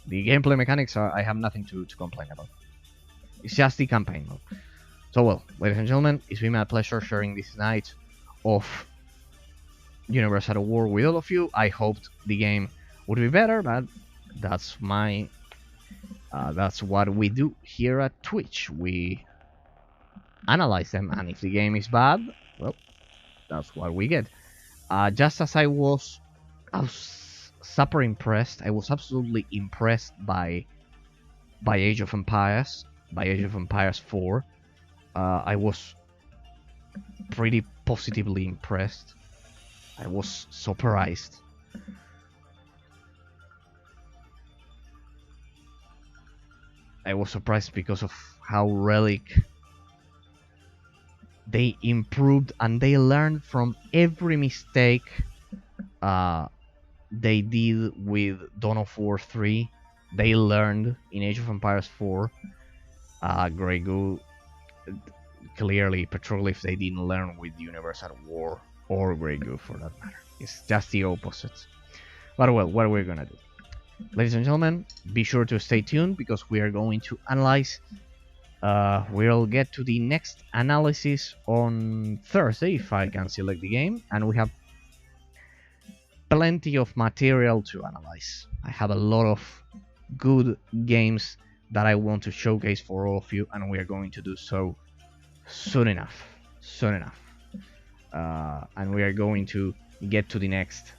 The gameplay mechanics I have nothing to complain about. It's just the campaign mode. So, well, ladies and gentlemen, it's been my pleasure sharing this night of Universal War with all of you. I hoped the game would be better, but that's what we do here at Twitch. We analyze them, and if the game is bad, well, that's what we get. Just as I was super impressed. I was absolutely impressed by Age of Empires, by Age of Empires 4. I was pretty positively impressed. I was surprised. I was surprised because of how Relic they improved and they learned from every mistake they did with Dawn of War 3. They learned in Age of Empires 4. Grey Goo, clearly Petroglyph, they didn't learn with Universal War or Grey Goo for that matter. It's just the opposite. But well, what are we gonna do? Ladies and gentlemen, be sure to stay tuned because we are going to analyze. We'll get to the next analysis on Thursday if I can select the game, and we have plenty of material to analyze. I have a lot of good games that I want to showcase for all of you, and we are going to do so soon enough. And we are going to get to the next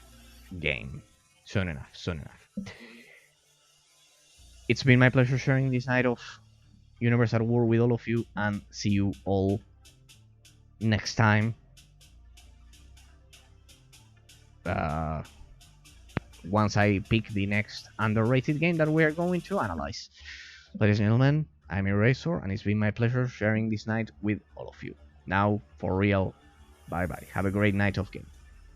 game soon enough. It's been my pleasure sharing this night of Universal War with all of you, and see you all next time. Once I pick the next underrated game that we are going to analyze. Ladies and gentlemen, I'm Eraser, and it's been my pleasure sharing this night with all of you. Now, for real, bye bye. Have a great night of game.